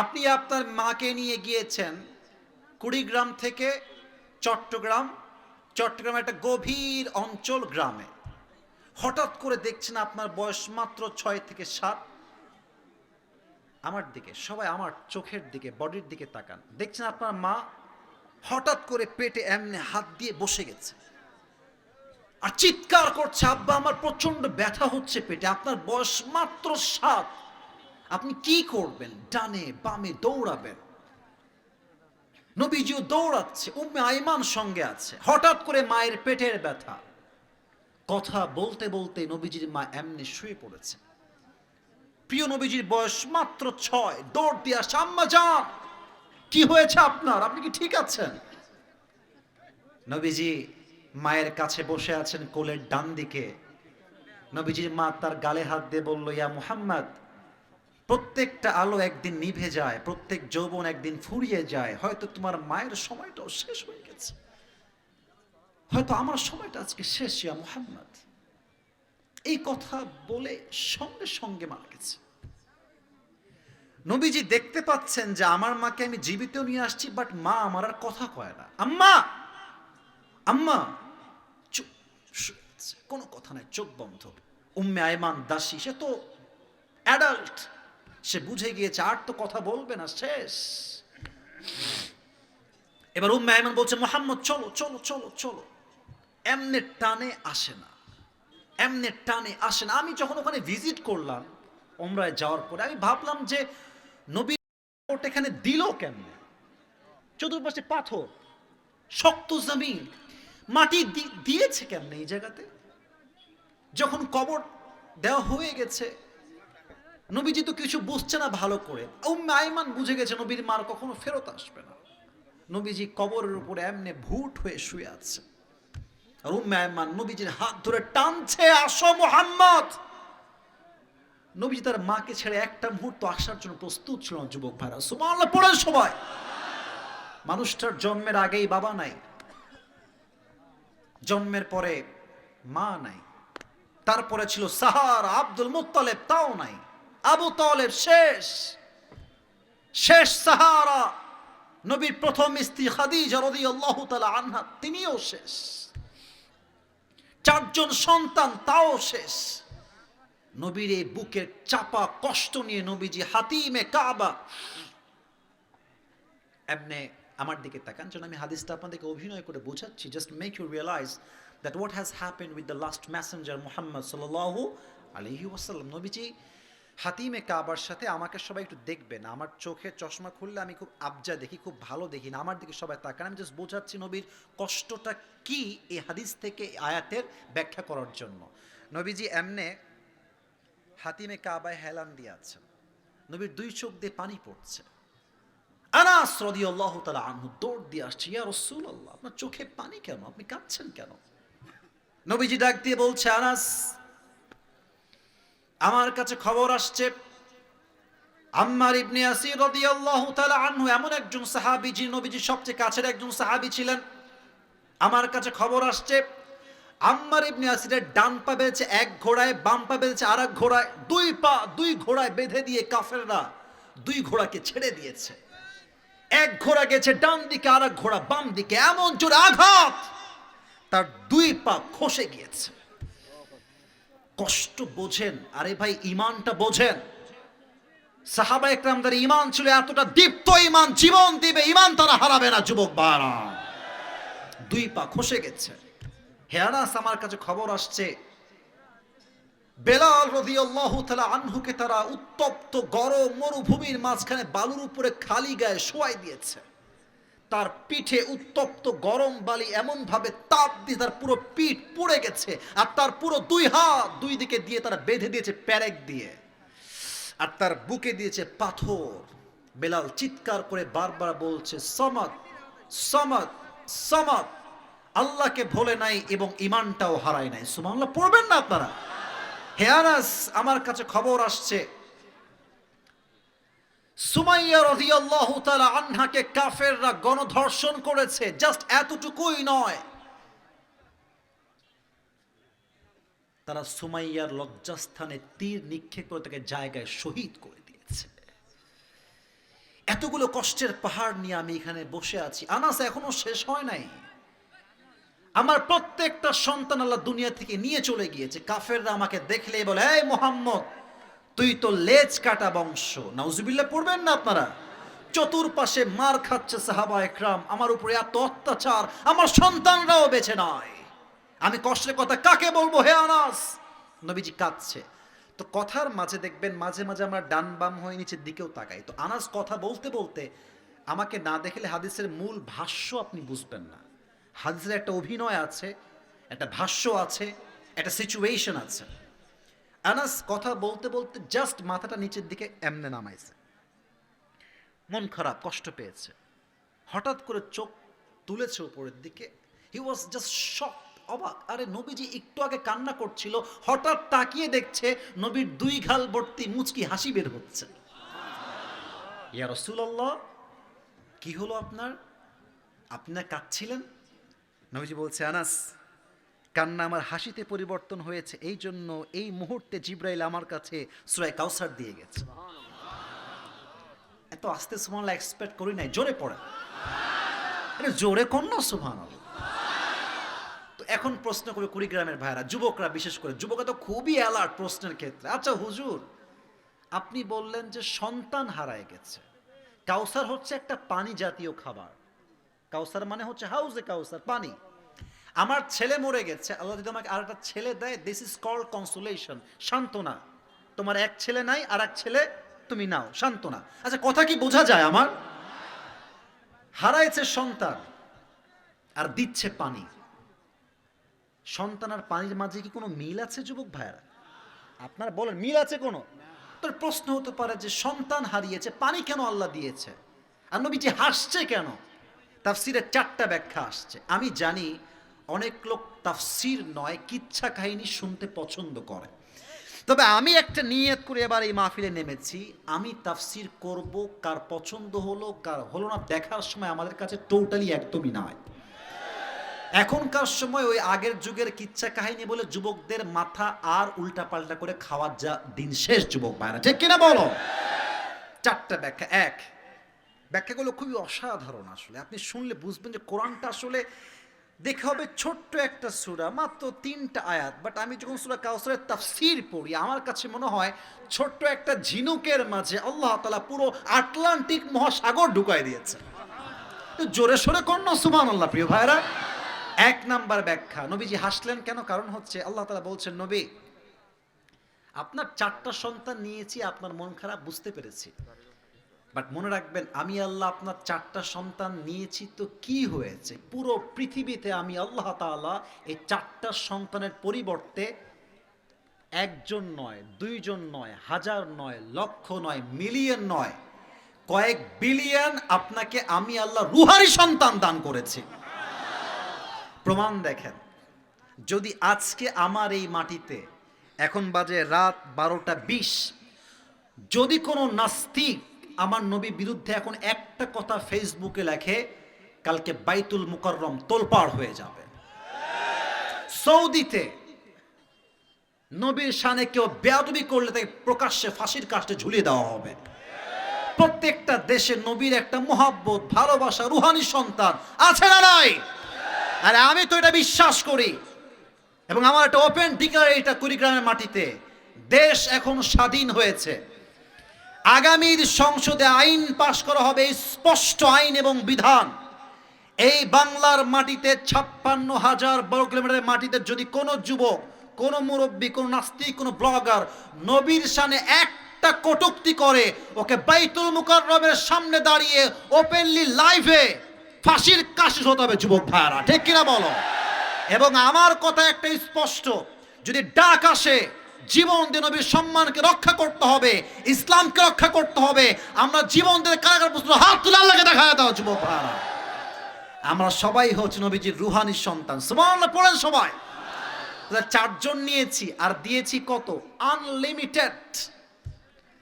আপনি আপনার মাকে নিয়ে গিয়েছেন কুড়িগ্রাম থেকে চট্টগ্রাম, চট্টগ্রামের একটা গভীর অঞ্চল গ্রামে। হঠাৎ করে দেখছেন আপনার বয়স মাত্র 6 থেকে 7। আমার দিকে সবাই, আমার চোখের দিকে, বডির দিকে তাকান। দেখছেন আপনার মা হঠাৎ করে পেটে এমনি হাত দিয়ে বসে গেছে। আর চিৎকার করছে, আব্বা আমার প্রচন্ড ব্যথা হচ্ছে পেটে, আপনার বয়স মাত্র 7, আপনি কি করবেন? ডানে বামে দৌড়াবেন। নবীজিও দৌড়াচ্ছে, উম্মে আইমান সঙ্গে আছে। হঠাৎ করে মায়ের পেটের ব্যথা, কথা বলতে বলতে নবীজির মা এমনি শুয়ে পড়েছে। প্রিয় নবীজির বয়স মাত্র 6, দৌড় দিয়ে আসছে, আম্মা যান কি হয়েছে আপনার, আপনি কি ঠিক আছেন? নবীজি মায়ের কাছে বসে আছেন, কোলের ডান দিকে। নবীজির মা তার গালে হাত দিয়ে বলল, ইয়া মুহাম্মদ, প্রত্যেকটা আলো একদিন নিভে যায়, প্রত্যেক যৌবন একদিন ফুরিয়ে যায়, হয়তো তোমার মায়ের সময়টাও শেষ হয়ে গেছে, হয়তো আমার সময়টা আজকে শেষ ইয়া মুহাম্মদ। এই কথা বলে সঙ্গে সঙ্গে মারা গেছে। নবীজি দেখতে পাচ্ছেন যে আমার মাকে আমি জীবিত নিয়ে আসছি, বাট মা আমার আর কথা কয় না। আম্মা আম্মা, চুপ, কোনো কথা নাই, চোখ বন্ধ। উম্মে আইমান দাসী, সে তো অ্যাডাল্ট, সে বুঝে গিয়েছে আর তো কথা বলবে না, শেষ। এবার উম্মে আইমান বলছে, মুহাম্মদ চলো চলো চলো চলো। এমনে টানে আসে না, এমনে টানে আসে না। আমি যখন ওখানে ভিজিট করলাম ওমরায় যাওয়ার পরে, আমি ভাবলাম যে নবী এখানে দিল কেমনে? চতুর্পাশে পাথর, শক্ত জমিন, মাটি দিয়েছে কেমনে এই জায়গাতে? যখন কবর দেওয়া হয়ে গেছে, নবীজি তো কিছু বুঝছে না ভালো করে। উম্মে আইমান বুঝে গেছে নবীর মার কখনো ফেরত আসবে না। নবীজি কবরের উপরে এমনি ভুট হয়ে শুয়ে আছে, আর উম্মে আইমান নবীজির হাত ধরে টানছে, আসো মুহাম্মদ। নবীজি তার মাকে ছেড়ে একটা মুহূর্ত আসার জন্য প্রস্তুত ছিল না। যুবক ভাইরা সুবহানাল্লাহ পড়েন সবাই। মানুষটার জন্মের আগেই বাবা নাই, জন্মের পরে মা নাই, তারপরে ছিল সাহারা, আব্দুল মুত্তালিব তাও নাই, আবু তালেব শেষ, শেষ সাহারা। নবীর প্রথম স্ত্রী খাদিজা রাদিয়াল্লাহু তাআলা আনহা, তিনিও শেষ। 4 জন সন্তান, তাও শেষ। নবীর এই বুকের চাপা কষ্ট নিয়ে নবীজি হাতিমে কাবা এমনে আমার দিকে তাকান, যেন আমি হাদিসটা আপনাদেরকে অভিনয় করে বোঝাচ্ছি, just make you realise that what has happened with the last messenger Muhammad সাল্লাল্লাহু আলাইহি ওয়াসাল্লাম। নবীজি হাতিমে কাবার সাথে, আমাকে সবাই একটু দেখবেন, আমার চোখে চশমা খুললে আমি খুব আবজা দেখি, খুব ভালো দেখি না, আমার দিকে সবাই তাকান। আমি জাস্ট বোঝাচ্ছি নবীর কষ্টটা কি এই হাদিস থেকে আয়াতের ব্যাখ্যা করার জন্য। নবীজি এমনে হাতিমে কাবায় হেলান দিয়ে আছেন, নবীর 2 চোখ দিয়ে পানি পড়ছে। আনাস রাদিয়াল্লাহু তাআলা আনহু দৌড় দিয়ে আসছে, ইয়া রাসূলুল্লাহ, আপনার চোখে পানি কেন, আপনি কাঁদছেন কেন? নবীজি ডাক দিয়ে বলছে, আনাস, আমার কাছে খবর আসছে আম্মার ইবনে ইয়াসির রাদিয়াল্লাহু তাআলা আনহু এমন একজন সাহাবী, যিনি নবীজির সবচেয়ে কাছের একজন সাহাবী ছিলেন। আমার কাছে খবর আসছে আম্মার ইবনে ইয়াসিরের ডান পা বেঁধেছে এক ঘোড়ায়, বাম পা বেঁধেছে আরেক ঘোড়ায়, 2 পা 2 ঘোড়ায় বেঁধে দিয়ে কাফেররা 2 ঘোড়াকে ছেড়ে দিয়েছে। এক ঘোড়া গেছে ডান দিকে, আরেক ঘোড়া বাম দিকে, এমন জোরে আঘাত তার 2 পা খসে গিয়েছে। কষ্ট বোঝেন, আরে ভাই ঈমানটা বোঝেন। সাহাবা একরামদের ঈমান ছিল এতটা দীপ্ত ঈমান, জীবন দিবে, ঈমান তারা হারাবে না। যুবক ভাইরা, 2 পা খসে গেছে। হে আনাস, আমার কাছে খবর আসছে বেলাল রাদিয়াল্লাহু তাআলা আনহুকে তারা উত্তপ্ত গরম মরুভূমির মাঝখানে বালুর উপরে খালি গায়ে শোয়াই দিয়েছে। তার পিঠে উত্তপ্ত গরম বালি এমন ভাবে তাপ দিয়ে তার পুরো পিঠ পুড়ে গেছে, আর তার পুরো 2 হাত 2 দিকে দিয়ে তারা বেঁধে দিয়েছে প্যারেক দিয়ে, আর তার বুকে দিয়েছে পাথর। বেলাল চিৎকার করে বারবার বলছে, সামাদ সামাদ সামাদ, আল্লাহকে ভোলে নাই এবং ঈমানটাও হারায় নাই। সুবহানাল্লাহ পড়বেন না আপনারা? হে আনাস, আমার কাছে খবর আসছে সুমাইয়া রাদিয়াল্লাহু তাআলা আনহাকে কাফেররা গণধর্ষণ করেছে। জাস্ট এতটুকুই নয়, তারা সুমাইয়ার লজ্জাস্থানে তীর নিক্ষেপ করে তাকে জায়গায় শহীদ করে দিয়েছে। এতগুলো কষ্টের পাহাড় নিয়ে আমি এখানে বসে আছি। আনাস, এখনো শেষ হয় নাই। আমার প্রত্যেকটা সন্তান আল্লাহ দুনিয়া থেকে নিয়ে চলে গিয়েছে। কাফেররা আমাকে দেখলেই বলে, এই মুহাম্মদ, তুই তো লেজ কাটা বংশ। নাউজুবিল্লাহ পড়বেন না আপনারা? চতুর্পাশে মার খাচ্ছে সাহাবা একরাম, আমার উপরে এত অত্যাচার, আমার সন্তানরাও বেঁচে নয়। আমি কষ্টের কথা কাকে বলবো হে আনাস? নবীজি কাঁদছে। তো কথার মাঝে দেখবেন মাঝে মাঝে আমরা ডান বাম হয়ে নিচের দিকেও তাকাই। তো আনাস কথা বলতে বলতে আমাকে না দেখলে হাদিসের মূল ভাষ্য আপনি বুঝবেন না। হাদিসের একটা অভিনয় আছে, একটা ভাষ্য আছে, একটা সিচুয়েশন আছে। আনাস কথা বলতে বলতে জাস্ট মাথাটা নিচের দিকে এমনে নামাইছে, মন খারাপ, কষ্ট পেয়েছে। হঠাৎ করে চোখ তুলেছে উপরের দিকে। হি ওয়াজ জাস্ট শকড, অবাক। আরে নবীজি একটু আগে কান্না করছিল, হঠাৎ তাকিয়ে দেখছে নবীর দুই গাল ভর্তি মুচকি হাসি বের হচ্ছে। ইয়া রাসূলুল্লাহ, কি হলো আপনার? আপনি না কাঁদছিলেন? নবীজি বলছে, আনাস, কান্না আমার হাসিতে পরিবর্তন হয়েছে এই জন্য এই মুহূর্তে জিব্রাইল আমার কাছে সূরা কাউসার দিয়ে গেছে। এত আস্তে সুবহানাল্লাহ এক্সপেক্ট করি নাই, জোরে পড়ে, আরে জোরে কোন না সুবহানাল্লাহ। তো এখন প্রশ্ন করে কুড়িগ্রামের ভাইরা, যুবকরা, বিশেষ করে যুবকরা তো খুবই অ্যালার্ট প্রশ্নের ক্ষেত্রে। আচ্ছা হুজুর, আপনি বললেন যে সন্তান হারায় গেছে, কাউসার হচ্ছে একটা পানি জাতীয় খাবার, কাউসার মানে হচ্ছে হাউজে কাউসার, পানি। আমার ছেলে মরে গেছে, আল্লাহ যদি আমাকে আর একটা ছেলে দেয়, দিস ইজ কল্ড কনসোলেশন, সান্ত্বনা। তোমার এক ছেলে নাই, আর এক ছেলে তুমি নাও, সান্ত্বনা। আচ্ছা কথা কি বোঝা যায় আমার? হারাইছে সন্তান আর দিচ্ছে পানি। সন্তান আর পানির মাঝে কি কোনো মিল আছে যুবক ভাইরা? আপনারা বলেন, মিল আছে কোনো? তোর প্রশ্ন হতে পারে যে সন্তান হারিয়েছে, পানি কেন আল্লাহ দিয়েছে, আর নবীজি হাসছে কেন? তাফসিরের 4টা ব্যাখ্যা আসছে। আমি জানি অনেক লোক তাফসির নয়, কিচ্ছা কাহিনী শুনতে পছন্দ করে, তবে আমি একটা নিয়ত করে এবার এই মাহফিলে নেমেছি। আমি তাফসির করব, কার পছন্দ হলো কার হলো না দেখার সময় আমাদের কাছে টোটালি একদমই নয়। এখনকার সময় ওই আগের যুগের কিচ্ছা কাহিনী বলে যুবকদের মাথা আর উল্টা পাল্টা করে খাওয়ার যা দিন শেষ যুবক ভাইরা, ঠিক কিনা বলো? 4টা ব্যাখ্যা। এক, ব্যাখ্যাগুলো খুবই অসাধারণ। আসলে আপনি শুনলে বুঝবেন যে কোরআনটা আসলে দেখে হবে ছোট্ট একটা সূরা, মাত্র 3টা আয়াত, বাট আমি যখন সূরা কাউসারের তাফসীর পড়ি আমার কাছে মনে হয় ছোট্ট একটা ঝিনুকের মাঝে আল্লাহ তাআলা পুরো আটলান্টিক মহাসাগর ঢুকাই দিয়েছে। জোরে সোরে কন্যা সুবহানাল্লাহ প্রিয় ভাইরা। 1 নাম্বার ব্যাখ্যা, নবীজি হাসলেন কেন? কারণ হচ্ছে আল্লাহ তাআলা বলছেন, নবী আপনার 4টা সন্তান নিয়েছি, আপনার মন খারাপ বুঝতে পেরেছি, বাট মনে রাখবেন আমি আল্লাহ আপনার 4টা সন্তান নিয়েছি তো কি হয়েছে? পুরো পৃথিবীতে আমি আল্লাহ তাআলা এই 4টা সন্তানের পরিবর্তে 1জন নয়, 2জন নয়, হাজার নয়, লক্ষ নয়, মিলিয়ন নয়, কয়েক বিলিয়ন আপনাকে আমি আল্লাহ রুহানি সন্তান দান করেছি। প্রমাণ দেখেন, যদি আজকে আমার এই মাটিতে, এখন বাজে রাত 12টা 20, যদি কোনো নাস্তিক আমার নবী বিরুদ্ধে এখন একটা কথা ফেসবুকে লেখে, কালকে বাইতুল মুকাররম তোলপাড় হয়ে যাবে। সৌদিতে নবীর শানে কেউ বেয়াদবি করলে তাকে প্রকাশ্যে ফাঁসির কাস্টে ঝুলিয়ে দেওয়া হবে। প্রত্যেকটা দেশে নবীর একটা মোহাব্বত, ভালোবাসা, রুহানি সন্তান আছে না নাই? আরে আমি তো এটা বিশ্বাস করি, এবং আমার একটা ওপেন ডিক্লারেশন, এটা কুড়িগ্রামের মাটিতে দেশ এখন স্বাধীন হয়েছে। আগামীর সংসদে আইন পাশ করা হবে, স্পষ্ট আইন এবং বিধান। এই বাংলার মাটিতে 56,000 বর্গ কিলোমিটারের মাটিতে যদি কোনো যুবক, কোনো মুরব্বী, কোনো নাস্তিক, কোনো ব্লগার নবীর শানে একটা কটূক্তি করে, ওকে বাইতুল মুকাররমের সামনে দাঁড়িয়ে ওপেনলি লাইভে ফাঁসির কাশি হতে হবে যুবক ভাইরা, ঠিক কিনা বলো? এবং আমার কথা একটা স্পষ্ট, যদি ডাক আসে জীবন দিয়ে নবীর সম্মানকে রক্ষা করতে হবে, ইসলামকে রক্ষা করতে হবে, আমরা জীবন দিয়ে কারাগার পুত্র হাত তুলে আল্লাহকে দেখায় দাও যুবক ভাইরা। আমরা সবাই হচ্ছে নবীজির রুহানি সন্তান। সুবহানাল্লাহ পড়েন সবাই। 4জন নিয়েছি আর দিয়েছি কত? আনলিমিটেড,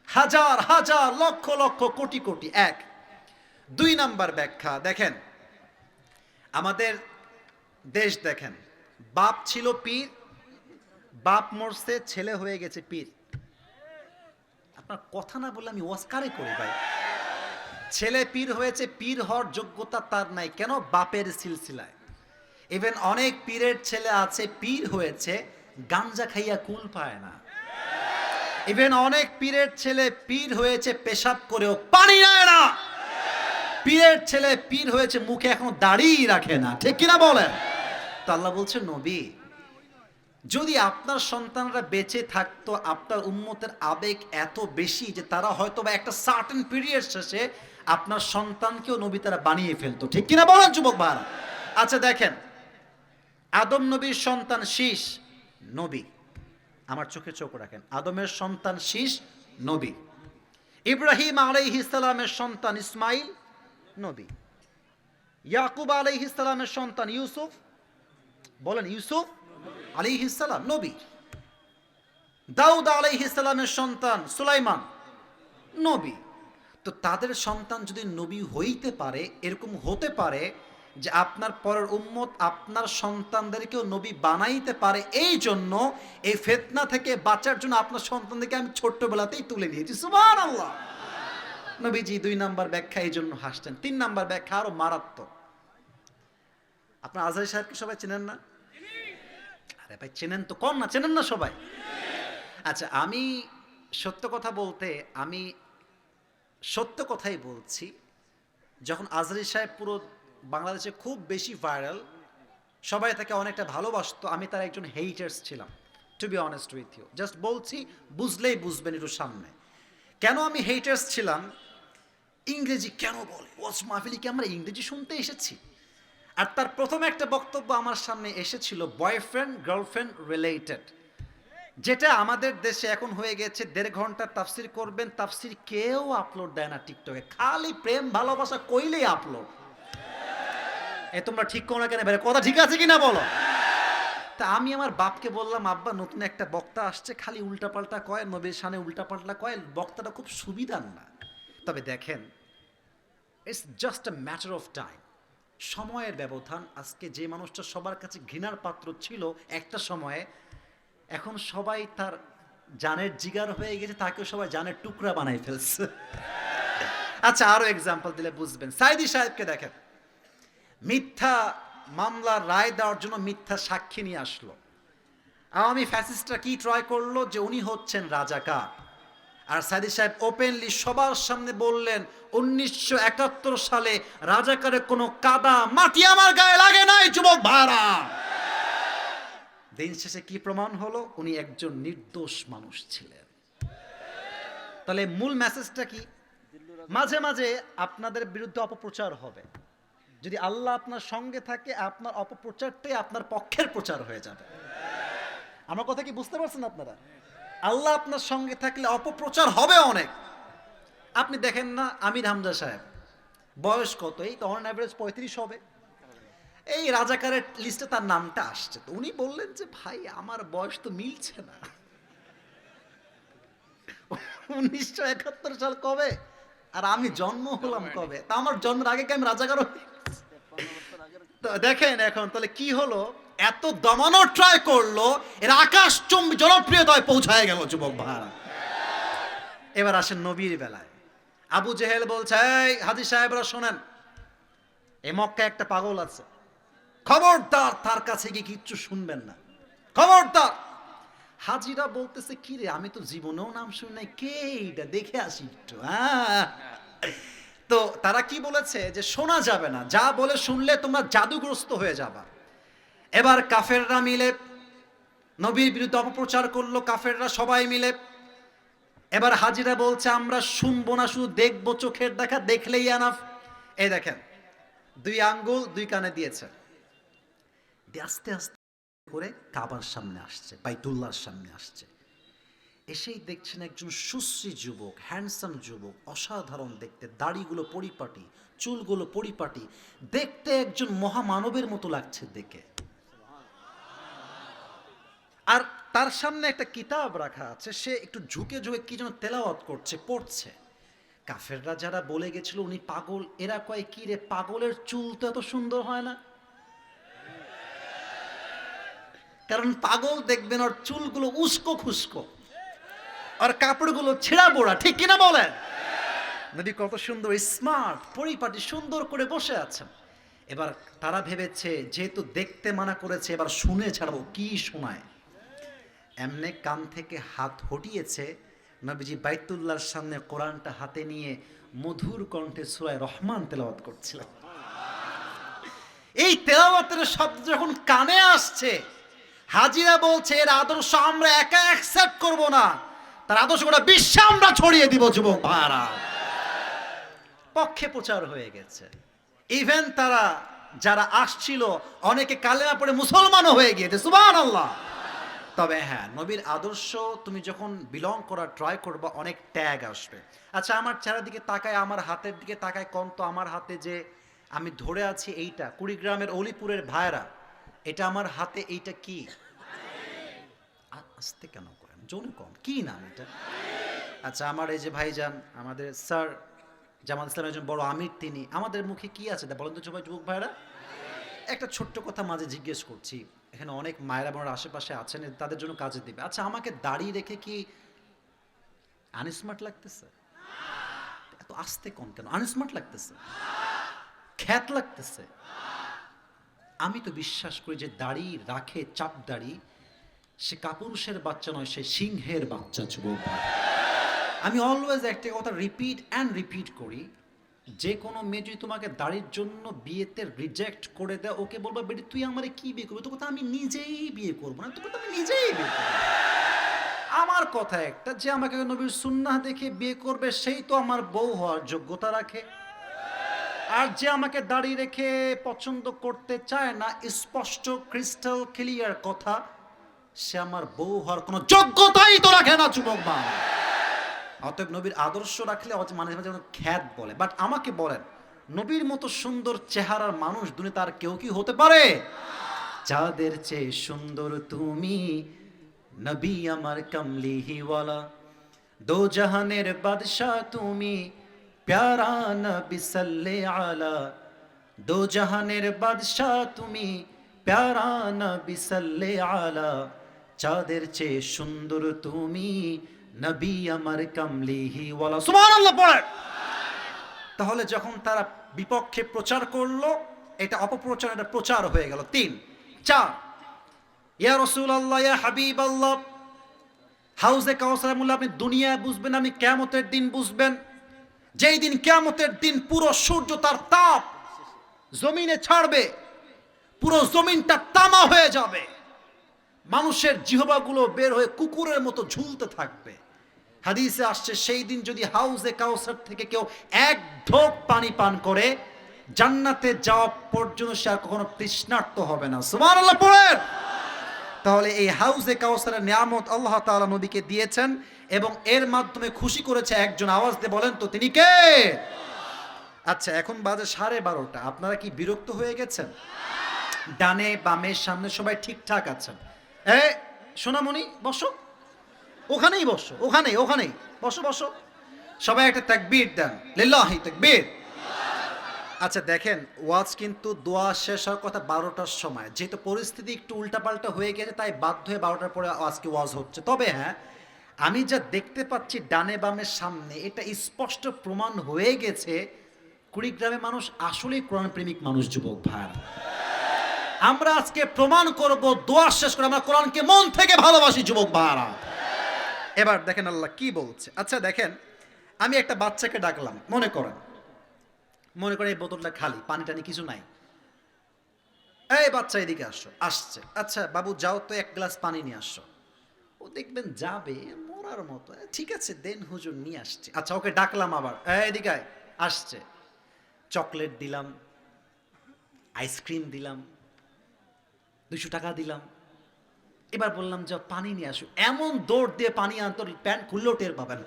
হাজার হাজার, লক্ষ লক্ষ, কোটি কোটি। 1। 2 নাম্বার ব্যাখ্যা দেখেন, আমাদের দেশ দেখেন, বাপ ছিল পীর, বাপ মরছে, ছেলে হয়ে গেছে পীর। আপনার কথা না বললে আমি ওয়াজকারে করি ভাই। ছেলে পীর হয়েছে, পীর হওয়ার যোগ্যতা তার নাই, কেন? বাপের সিলসিলায়। ইভেন অনেক পীরের ছেলে আছে পীর হয়েছে, গাঞ্জা খাইয়া কুল পায় না। ইভেন অনেক পীরের ছেলে পীর হয়েছে, পেশাব করেও পানি নেয় না। পীরের ছেলে পীর হয়েছে, মুখে এখনো দাড়ি রাখে না, ঠিক কিনা বলেন? তো আল্লাহ বলছে, নবী যদি আপনার সন্তানরা বেঁচে থাকতো, আপনার উম্মতের আবেগ এত বেশি যে তারা হয়তো বা একটা সার্টেন পিরিয়ড শেষে আপনার সন্তানকেও নবী তারা বানিয়ে ফেলতো, ঠিক কিনা বলেন যুবক ভাইরা? আচ্ছা দেখেন, আদম নবীর সন্তান শীষ নবী, আমার চোখে চোখ রাখেন, আদমের সন্তান শীষ নবী। ইব্রাহিম আলাইহিস সালামের সন্তান ইসমাইল নবী। ইয়াকুব আলাইহিস সালামের সন্তান ইউসুফ, বলেন ইউসুফ আলাইহিস সালাম নবী। দাউদ আলাইহিস সালামের সন্তান সুলাইমান নবী। তো তাদের সন্তান যদি নবী হইতে পারে, এরকম হতে পারে যে আপনার পরের উম্মত আপনার সন্তানদেরকেও নবী বানাইতে পারে, এই জন্য এই ফিতনা থেকে বাঁচার জন্য আপনার সন্তানদেরকে আমি ছোট্টবেলাতেই তুলে নিয়েছি। সুবহানাল্লাহ। নবীজি 2 নাম্বার ব্যাখ্যা এই জন্য হাসতেন। 3 নাম্বার ব্যাখ্যা আরো মারাত্মক। আপনার আজহারী সাহেবকে সবাই চেনেন না? আরে ভাই চেনেন তো, কম না চেনেন না সবাই? আচ্ছা, আমি সত্য কথা বলতে, আমি সত্য কথাই বলছি, যখন আজহারী সাহেব পুরো বাংলাদেশে খুব বেশি ভাইরাল, সবাই তাকে অনেকটা ভালোবাসতো, আমি তার একজন হেইটার্স ছিলাম, to be honest with you. জাস্ট বলছি, বুঝলেই বুঝবেন একটু সামনে। কেন আমি হেইটার্স ছিলাম? ইংরেজি কেন বলে, ওয়াজ মাহফিলে কি আমরা ইংরেজি শুনতে এসেছি? আর তার প্রথম একটা বক্তব্য আমার সামনে এসেছিল বয়ফ্রেন্ড গার্লফ্রেন্ড রিলেটেড, যেটা আমাদের দেশে এখন হয়ে গেছে 1.5 ঘন্টা তাফসির করবেন, তাফসির কেউ আপলোড দেয় না টিকটকে, খালি প্রেম ভালোবাসা কইলেই আপলোড। এ তোমরা ঠিক করো না কেন ভাই, কথা ঠিক আছে কিনা বলো? তা আমি আমার বাপকে বললাম, আব্বা নতুন একটা বক্তা আসছে, খালি উল্টাপাল্টা কয়, নবীর শানে উল্টাপাল্টা কয়, বক্তাটা খুব সুবিধার না। তবে দেখেন, it's just a matter of time, সময়ের ব্যবধান। আজকে যে মানুষটা সবার কাছে ঘৃণার পাত্র ছিল একটা সময়ে, এখন সবাই তার জানের জিগার হয়ে গেছে, তাকেও সবাই জানের টুকরা বানাই ফেলছে। আচ্ছা, আরো এক্সাম্পল দিলে বুঝবেন। সাইদি সাহেবকে দেখেন, মিথ্যা মামলার রায় দেওয়ার জন্য মিথ্যা সাক্ষী নিয়ে আসলো। আওয়ামী ফ্যাসিস্টরা কি ট্রাই করলো, যে উনি হচ্ছেন রাজাকার। আর সাইদি সাহেব ওপেনলি সবার সামনে বললেন, 1971 সালে রাজাকারের কোনো কাদা মাটি আমার গায়ে লাগে নাই যুবক ভাইরা। দিন শেষে কি প্রমাণ হলো? উনি একজন নির্দোষ মানুষ ছিলেন। তাহলে মূল মেসেজটা কি? মাঝে মাঝে আপনাদের বিরুদ্ধে অপপ্রচার হবে, যদি আল্লাহ আপনার সঙ্গে থাকে, আপনার অপপ্রচারটাই আপনার পক্ষের প্রচার হয়ে যাবে। আমার কথা কি বুঝতে পারছেন আপনারা? আল্লাহ আপনার সঙ্গে থাকলে অপপ্রচার হবে অনেক। আপনি দেখেন না, আমির হামজা সাহেব বয়স কত? এই তো অন অ্যাভারেজ 35 হবে। এই রাজাকারের লিস্টে তার নামটা আসছে, তো উনি বললেন যে ভাই আমার বয়স তো মিলছে না। 1971 সাল কবে, আর আমি জন্ম হলাম কবে? তা আমার জন্মের আগে কি আমি রাজাকার? তো দেখেন এখন তাহলে কি হলো, এত দমানোর ট্রাই করলো, এর আকাশচুম্বী জনপ্রিয়তায় পৌঁছায় গেল যুবক ভাইরা। এবার আসেন নবীর বেলায়। আবু জেহেল বলছে, এই হাজী সাহেবরা শোনেন, এই মক্কায় একটা পাগল আছে, খবরদার তার কাছে গিয়ে কিচ্ছু শুনবেন না, খবরদার। হাজিরা বলতেছে, কি রে, আমি তো জীবনেও নাম শুনি নাই, কে এটা, দেখে আসি একটু। তো তারা কি বলেছে, যে শোনা যাবে না, যা বলে শুনলে তোমরা জাদুগ্রস্ত হয়ে যাবা। এবার কাফেররা মিলে নবীর বিরুদ্ধে অপপ্রচার করলো, কাফেররা সবাই মিলে। এবার হাজিরা বলছে, আমরা শুনবো না, শুধু দেখবো, চোখের দেখা দেখলেই আনাফ। এই দেখেন, 2 আঙ্গুল 2 কানে দিয়েছে, আস্তে আস্তে করে কাবার সামনে আসছে, বাইতুল্লাহর সামনে আসছে। এসেই দেখছেন একজন সুশ্রী যুবক, হ্যান্ডসাম যুবক, অসাধারণ দেখতে, দাড়িগুলো পরিপাটি, চুলগুলো পরিপাটি, দেখতে একজন মহামানবের মতো লাগছে দেখে। আর তার সামনে একটা কিতাব রাখা আছে, সে একটু ঝুঁকে ঝুঁকে কি যেন তেলাওয়াত করছে, পড়ছে। কাফেররা যারা বলে গেছিল উনি পাগল, এরা কয়, কি রে, পাগলের চুল তো এত সুন্দর হয় না। কারণ পাগল দেখবেন ওর চুলগুলো উস্কো খুস্কো, আর কাপড়গুলো ছেঁড়া বোড়া, ঠিক কিনা বলেন? নবী কত সুন্দর স্মার্ট পরিপাটি সুন্দর করে বসে আছেন। এবার তারা ভেবেছে যেহেতু দেখতে মানা করেছে, এবার শুনে ছাড়বো, কি শোনায়। এমনে কান থেকে হাত হটিয়েছে, নবীজি বাইতুল্লাহর সামনে কোরআনটা হাতে নিয়ে মধুর কণ্ঠে সূরা রহমান তেলাওয়াত করছিলেন। এই তেলাওয়াতের শব্দ যখন কানে আসছে, হাজিরা বলছে এর আদর্শ আমরা একা অ্যাকসেপ্ট করব না, তার আদর্শ গোটা বিশ্বে আমরা ছড়িয়ে দিব যুবক ভাইরা। পক্ষে প্রচার হয়ে গেছে, ইভেন তারা যারা আসছিল অনেকে কালেমা পড়ে মুসলমানও হয়ে গিয়েছে, সুবহানাল্লাহ। তবে হ্যাঁ, নবীর আদর্শ তুমি যখন বিলং করার ট্রাই করবা অনেক ট্যাগ আসবে। আচ্ছা, আমার চেহারার দিকে তাকায়, আমার হাতের দিকে তাকায়, কোন তো আমার হাতে যে আমি ধরে আছি এইটা, কুড়িগ্রামের অলিপুরের ভাইরা, এটা আমার হাতে, এইটা কি? আস্তে কেন করেন, জোন কম, কি নাম এটা? আচ্ছা, আমার এই যে ভাইজান, আমাদের স্যার জামাত ইসলামের একজন বড় আমির, তিনি, আমাদের মুখে কি আছে বলেন তো সবাই যুবক ভাইরা? একটা ছোট্ট কথা মাঝে জিজ্ঞেস করছি, এখানে অনেক মায়েরা বোনেরা আশেপাশে আছেন, তাদের জন্য কাজে দিবে। আচ্ছা, আমাকে দাঁড়িয়ে রেখে কি আনস্মার্ট লাগতেছে? এত আস্তে কোন কেন? আনস্মার্ট লাগতেছে, খ্যাত লাগতেছে? আমি তো বিশ্বাস করি যে দাড়ি রাখে, চাপ দাড়ি, সে কাপুরুষের বাচ্চা নয়, সে সিংহের বাচ্চা যুবক ভাই। আমি অলওয়েজ একটা কথা রিপিট অ্যান্ড রিপিট করি, যে কোনো মেয়ে যদি তোমাকে দাড়ির জন্য বিয়েতে রিজেক্ট করে দেয়, ওকে বলবা বেটি তুই আমারে কি বিয়ে করবি? তো কথা আমি নিজেই বিয়ে করবো না, তো কথা আমি নিজেই বিয়ে করবো। আমার কথা একটা, যে আমাকে নবীর সুন্নাহ দেখে বিয়ে করবে সেই তো আমার বউ হওয়ার যোগ্যতা রাখে। আর যে আমাকে দাড়ি রেখে পছন্দ করতে চায় না, স্পষ্ট ক্রিস্টাল ক্লিয়ার কথা, সে আমার বউ হওয়ার কোনো যোগ্যতাই তো রাখে না যুবক ভাই। অতএব নবীর আদর্শ রাখলে মাঝে মাঝে খ্যাত বলে, বাট আমাকে বলেন, নবীর মতো সুন্দর চেহারার মানুষ দুনিয়াতে আর কেউ কি হতে পারে? যাদের চেয়ে সুন্দর তুমি, নবী আমার কামলিহিওয়ালা, দো জাহানের বাদশাহ তুমি, প্যারা নবী সাল্লে আলা, দো জাহানের বাদশাহ তুমি, প্যারা নবী সাল্লে আলা, যাদের চেয়ে সুন্দর তুমি, নবী আমার কামলিহিওয়ালা, সুবহানাল্লাহ পড়েন। তাহলে যখন তারা বিপক্ষে প্রচার করলো, এটা অপপ্রচার, এটা প্রচার হয়ে গেল। 3, 4, ইয়া রাসূলুল্লাহ, ইয়া হাবিবাল্লাহ, হাউজে কাউসার মূল্য আপনি দুনিয়ায় বুঝবেন, আমি কিয়ামতের দিন বুঝবেন। যেই দিন কিয়ামতের দিন পুরো সূর্য তার তাপ জমিনে ছাড়বে, পুরো জমিনটা তামা হয়ে যাবে, মানুষের জিহ্বাগুলো বের হয়ে কুকুরের মতো ঝুলতে থাকবে। হাদিসে আসছে সেই দিন যদি হাউজে কাউসার থেকে কেউ এক ঢোক পানি পান করে, জান্নাতে যাওয়া পর্যন্ত সে আর কখনো তৃষ্ণার্ত হবে না, সুবহানাল্লাহ পড়েন। তাহলে এই হাউজে কাউসারের নিয়ামত আল্লাহ তাআলা নবীকে দিয়েছেন এবং এর মাধ্যমে খুশি করেছে একজন। আওয়াজ দিয়ে বলেন তো তিনি কে? আচ্ছা, এখন বাজে 12:30। আপনারা কি বিরক্ত হয়ে গেছেন? ডানে বামে সামনে সবাই ঠিকঠাক আছেন? সোনামণি বসো, ওখানেই বসো, ওখানেই বসো বসো। সবাই একটা তাকবীর দেন, লিল্লাহি তাকবীর। আচ্ছা দেখেন, ওয়াজ কিন্তু দোয়া শেষ হওয়ার কথা 12টার সময়, যেহেতু পরিস্থিতি একটু উল্টাপাল্টা হয়ে গেছে তাই বাধ্য হয়ে 12টার পরে আজকে ওয়াজ হচ্ছে। তবে হ্যাঁ, আমি যা দেখতে পাচ্ছি ডানে বামের সামনে, এটা স্পষ্ট প্রমাণ হয়ে গেছে কুড়িগ্রামের মানুষ আসলেই কোরআন প্রেমিক মানুষ যুবক ভাই। আমরা আজকে প্রমাণ করব দোয়া শেষ করে আমরা কোরআনকে মন থেকে ভালোবাসি যুবক ভাইরা। এবার দেখেন আল্লাহ কি বলছে। আচ্ছা দেখেন, আমি একটা বাচ্চাকে ডাকলাম, মনে করেন এই বোতলটা খালি, পানি টানি কিছু নাই। এই বাচ্চা এদিকে আসো, আসছে। আচ্ছা বাবু যাও তো 1 গ্লাস পানি নিয়ে আসো। ও দেখবেন যাবে মরার মতো, ঠিক আছে দেন হুজুর নিয়ে আসছে। আচ্ছা ওকে ডাকলাম আবার, এদিকে আয়, আসছে। চকলেট দিলাম, আইসক্রিম দিলাম, 200 টাকা দিলাম। এবার বললাম যে পানি নিয়ে আসো। এমন দৌড় দিয়ে পানি আনতো প্যান্ট খুললেও টের পাবেন।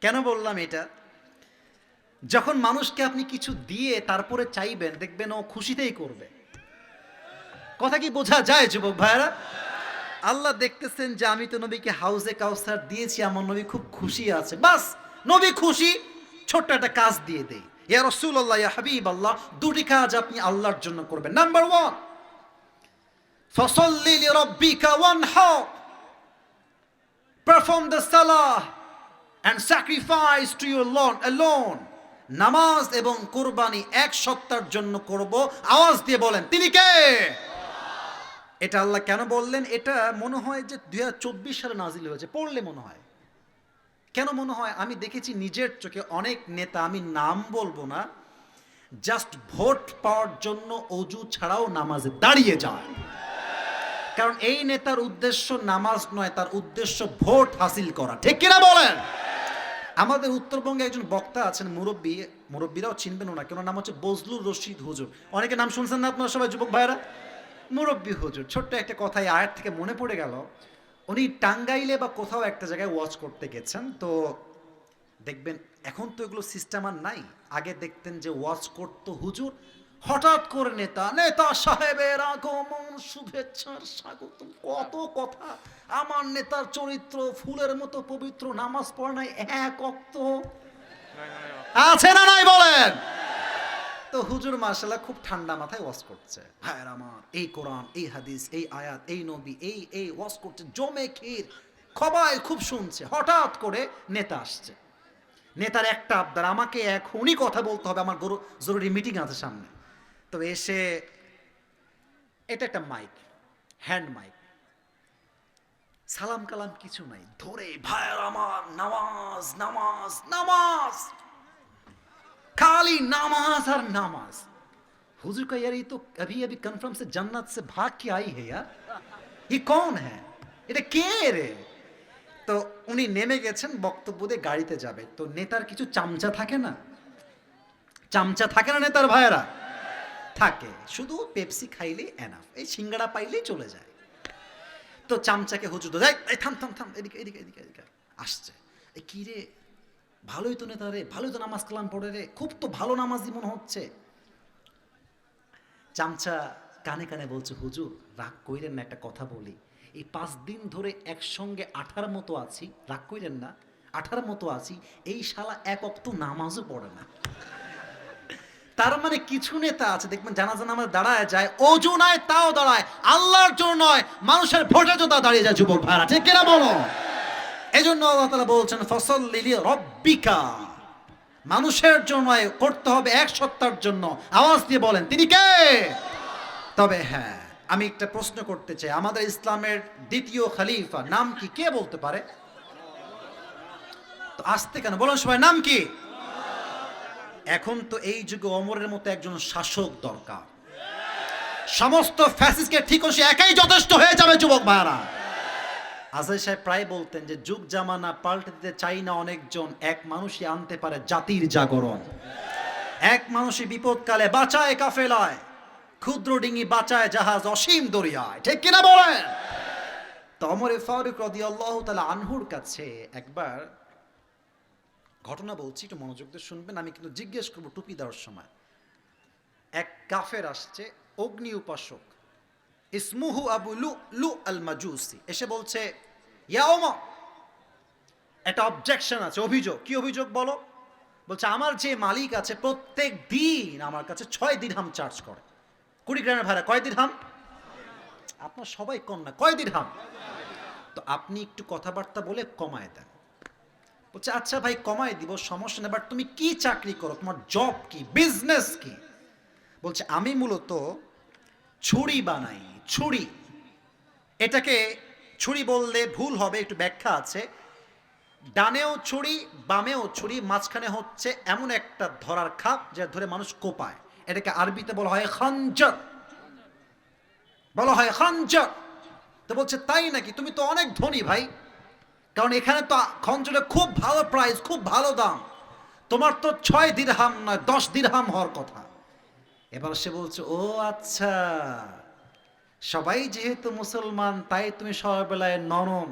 কেন বললাম এটা? যখন মানুষকে আপনি কিছু দিয়ে তারপরে চাইবেন, দেখবেন ও খুশিতেই করবে। কথা কি বোঝা যায় যুবক ভাইরা? আল্লাহ দেখতেছেন যে আমি তো নবীকে হাউজে কাউসার দিয়েছি, আমার নবী খুব খুশি আছে, বাস নবী খুশি, ছোট্ট একটা কাজ দিয়ে দেই। ইয়া রাসূলুল্লাহ, ইয়া হাবিবাল্লাহ, 2টি কাজ আপনি আল্লাহর জন্য করবেন। নাম্বার 1, ফাসাল্লি লিরাব্বিকা ওয়ানহার, perform the salah and sacrifice to your Lord alone. নামাজ এবং কুরবানি এক সত্তার জন্য করব। আওয়াজ দিয়ে বলেন তিনি কে? এটা আল্লাহ কেন বললেন? এটা মনে হয় যে 2024 সালে নাজিল হয়েছে, পড়লে মনে হয়। কেন মনে হয়? আমি দেখেছি নিজের চোখে অনেক নেতা, আমি নাম বলবো না, জাস্ট ভোট পাওয়ার জন্য অজু ছাড়াও নামাজে দাঁড়িয়ে যায়। কারণ এই নেতার উদ্দেশ্য নামাজ নয়, তার উদ্দেশ্য ভোট হাসিল করা, ঠিক কিনা বলেন? আমাদের উত্তরবঙ্গে একজন বক্তা আছেন, মুরব্বীরাও চিনবেন ওনাকে, ওনার নাম হচ্ছে বজলুর রশিদ হুজুর। অনেকে নাম শুনছেন না আপনারা সবাই, যুবক ভাইরা? মুরব্বী হুজুর। ছোট্ট একটা কথা এই আয়াত থেকে মনে পড়ে গেল। উনি টাঙ্গাইলে বা কোথাও একটা জায়গায় ওয়াচ করতে গেছেন, তো দেখবেন এখন তো এগুলো সিস্টেম আর নাই। আগে দেখতেন যে ওয়াচ করতো হুজুর, হঠাৎ করে নেতা নেতা সাহেবের আগমন, শুভেচ্ছার স্বাগতম, কত কথা। আমার নেতার চরিত্র ফুলের মতো পবিত্র, নামাজ পড়ে নাই এক ওয়াক্ত, আছে না নাই বলেন? তো হুজুর মাশাআল্লাহ খুব ঠান্ডা মাথায় ওয়াজ করছে, ভাইয়ের আমার, এই কোরআন, এই হাদিস, এই আয়াত, এই নবী, এই ওয়াজ করছে জমে ক্ষীর, সবাই খুব শুনছে। হঠাৎ করে নেতা আসছে। নেতার একটা আবদার, আমাকে এখনই কথা বলতে হবে, আমার জরুরি মিটিং আছে সামনে। তো এসে, এটা একটা মাইক, হ্যান্ড মাইক, সালাম কালাম কিছু নাই, ধরে ভাইয়ের আমার নামাজ নামাজ নামাজ, खाली नमाज और नमाज। हुजूर का यार ये तो अभी अभी कन्फर्म से जन्नत से भाग के आई है यार, ये कौन है, এটা কে রে? তো উনি নেমে গেছেন, বক্তব্য দিয়ে গাড়িতে যাবে। তো নেতার কিছু চামচা থাকে না, চামচা থাকে না নেতার ভাইয়েরা? থাকে, শুধু পেপসি খাইলে এনাফ, এই সিঙ্গাড়া পাইলেই চলে যায়। তো চামচাকে হুজুর তো যাই, থাম থাম থাম, এদিকে এদিকে এদিকে এদিকে আসছে। এই কি রে, ভালোই তো নেতা রে, ভালোই তো নামাজ কালাম পড়ে রে, খুব তো ভালো নামাজি মনে হচ্ছে। চামচা কানে কানে বলছে, হুজুর রাগ কইরেন না, একটা কথা বলি, এই 5 দিন ধরে একসঙ্গে 8টার মতো আছি, রাগ কইরেন না, 8টার মতো আছি, এই শালা এক ওয়াক্ত নামাজও পড়ে না। তার মানে কিছু নেতা আছে দেখবেন জানাজা নামাজ দাঁড়ায় যায়, অজু নয় তাও দাঁড়ায়, আল্লাহর জন্য নয়, মানুষের ভোটের জন্য দাঁড়িয়ে যায়। যুবক ভাইরা ঠিক কিনা বলো? এজন্য আল্লাহ তাআলা বলছেন ফসল্লি লিরাব্বিকা, মানুষের জন্য করতে হবে, এক সত্তার জন্য। আওয়াজ দিয়ে বলেন তিনি কে? তবে হ্যাঁ, আমি একটা প্রশ্ন করতে চাই, আমাদের ইসলামের দ্বিতীয় খলিফা নাম কি, কে বলতে পারে? তো আসতে কেন বলেন সবাই, নাম কি? এখন তো এই যুগে ওমরের মতো একজন শাসক দরকার। সমস্ত ফ্যাসিস্টকে ঠিক সে একাই যথেষ্ট হয়ে যাবে। যুবক ভাইরা, আজহার সাহেব প্রায় বলতেন যে যুগ জামানা পাল্টে দিতে চাই না অনেকজন, এক মানুষই আনতে পারে জাতির জাগরণ। এক মানুষই বিপদকালে বাঁচায় কাফেলায়, ক্ষুদ্র ডিঙি বাঁচায় জাহাজ অসীম দরিয়ায়, ঠিক কিনা বলেন? তো ওমর ফারুক রাদিয়াল্লাহু তাআলা আনহুর কাছে একবার ঘটনা বলছি, একটু মনোযোগ দিয়ে শুনবেন। আমি কিন্তু জিজ্ঞেস করবো টুপি দেওয়ার সময়। এক কাফের আসছে, অগ্নি উপাসক, ইসমুহু আবু লু আল মাজুসি, এসে বলছে, ইয়া ওমর, একটা অবজেকশন আছে, অভিযোগ। কি অভিযোগ বলো? বলছে আমার যে মালিক আছে প্রত্যেক দিন আমার কাছে 6 দিরহাম চার্জ করে। 20 গ্রামের ভাড়া কয় দিরহাম? আপনার সবাই কম না, কয় দিরহাম? তো আপনি একটু কথাবার্তা বলে কমায় দেন। বলছে আচ্ছা ভাই কমায় দিব, সমস্যা নেই, বাট তুমি কি চাকরি করো, তোমার জব কি, বিজনেস কি? বলছে আমি মূলত ছুরি বানাই। ছুরি, এটাকে ছুরি বললে ভুল হবে, একটু ব্যাখ্যা আছে। ডানেও ছুরি বামেও ছুরি, মাঝখানে হচ্ছে এমন একটা ধরার খাপ যা ধরে মানুষ কোপায়, এটাকে আরবিতে বলা হয় খঞ্জর, বলা হয় খঞ্জর। তো বলছে তাই নাকি, তুমি তো অনেক ধনী ভাই, কারণ এখানে তো খঞ্জরে খুব ভালো প্রাইস, খুব ভালো দাম, তোমার তো 6 দিরহাম নয় 10 দিরহাম হওয়ার কথা। এবার সে বলছে ও আচ্ছা, সবাই যেহেতু মুসলমান তাই তুমি সবার বেলায় নরম,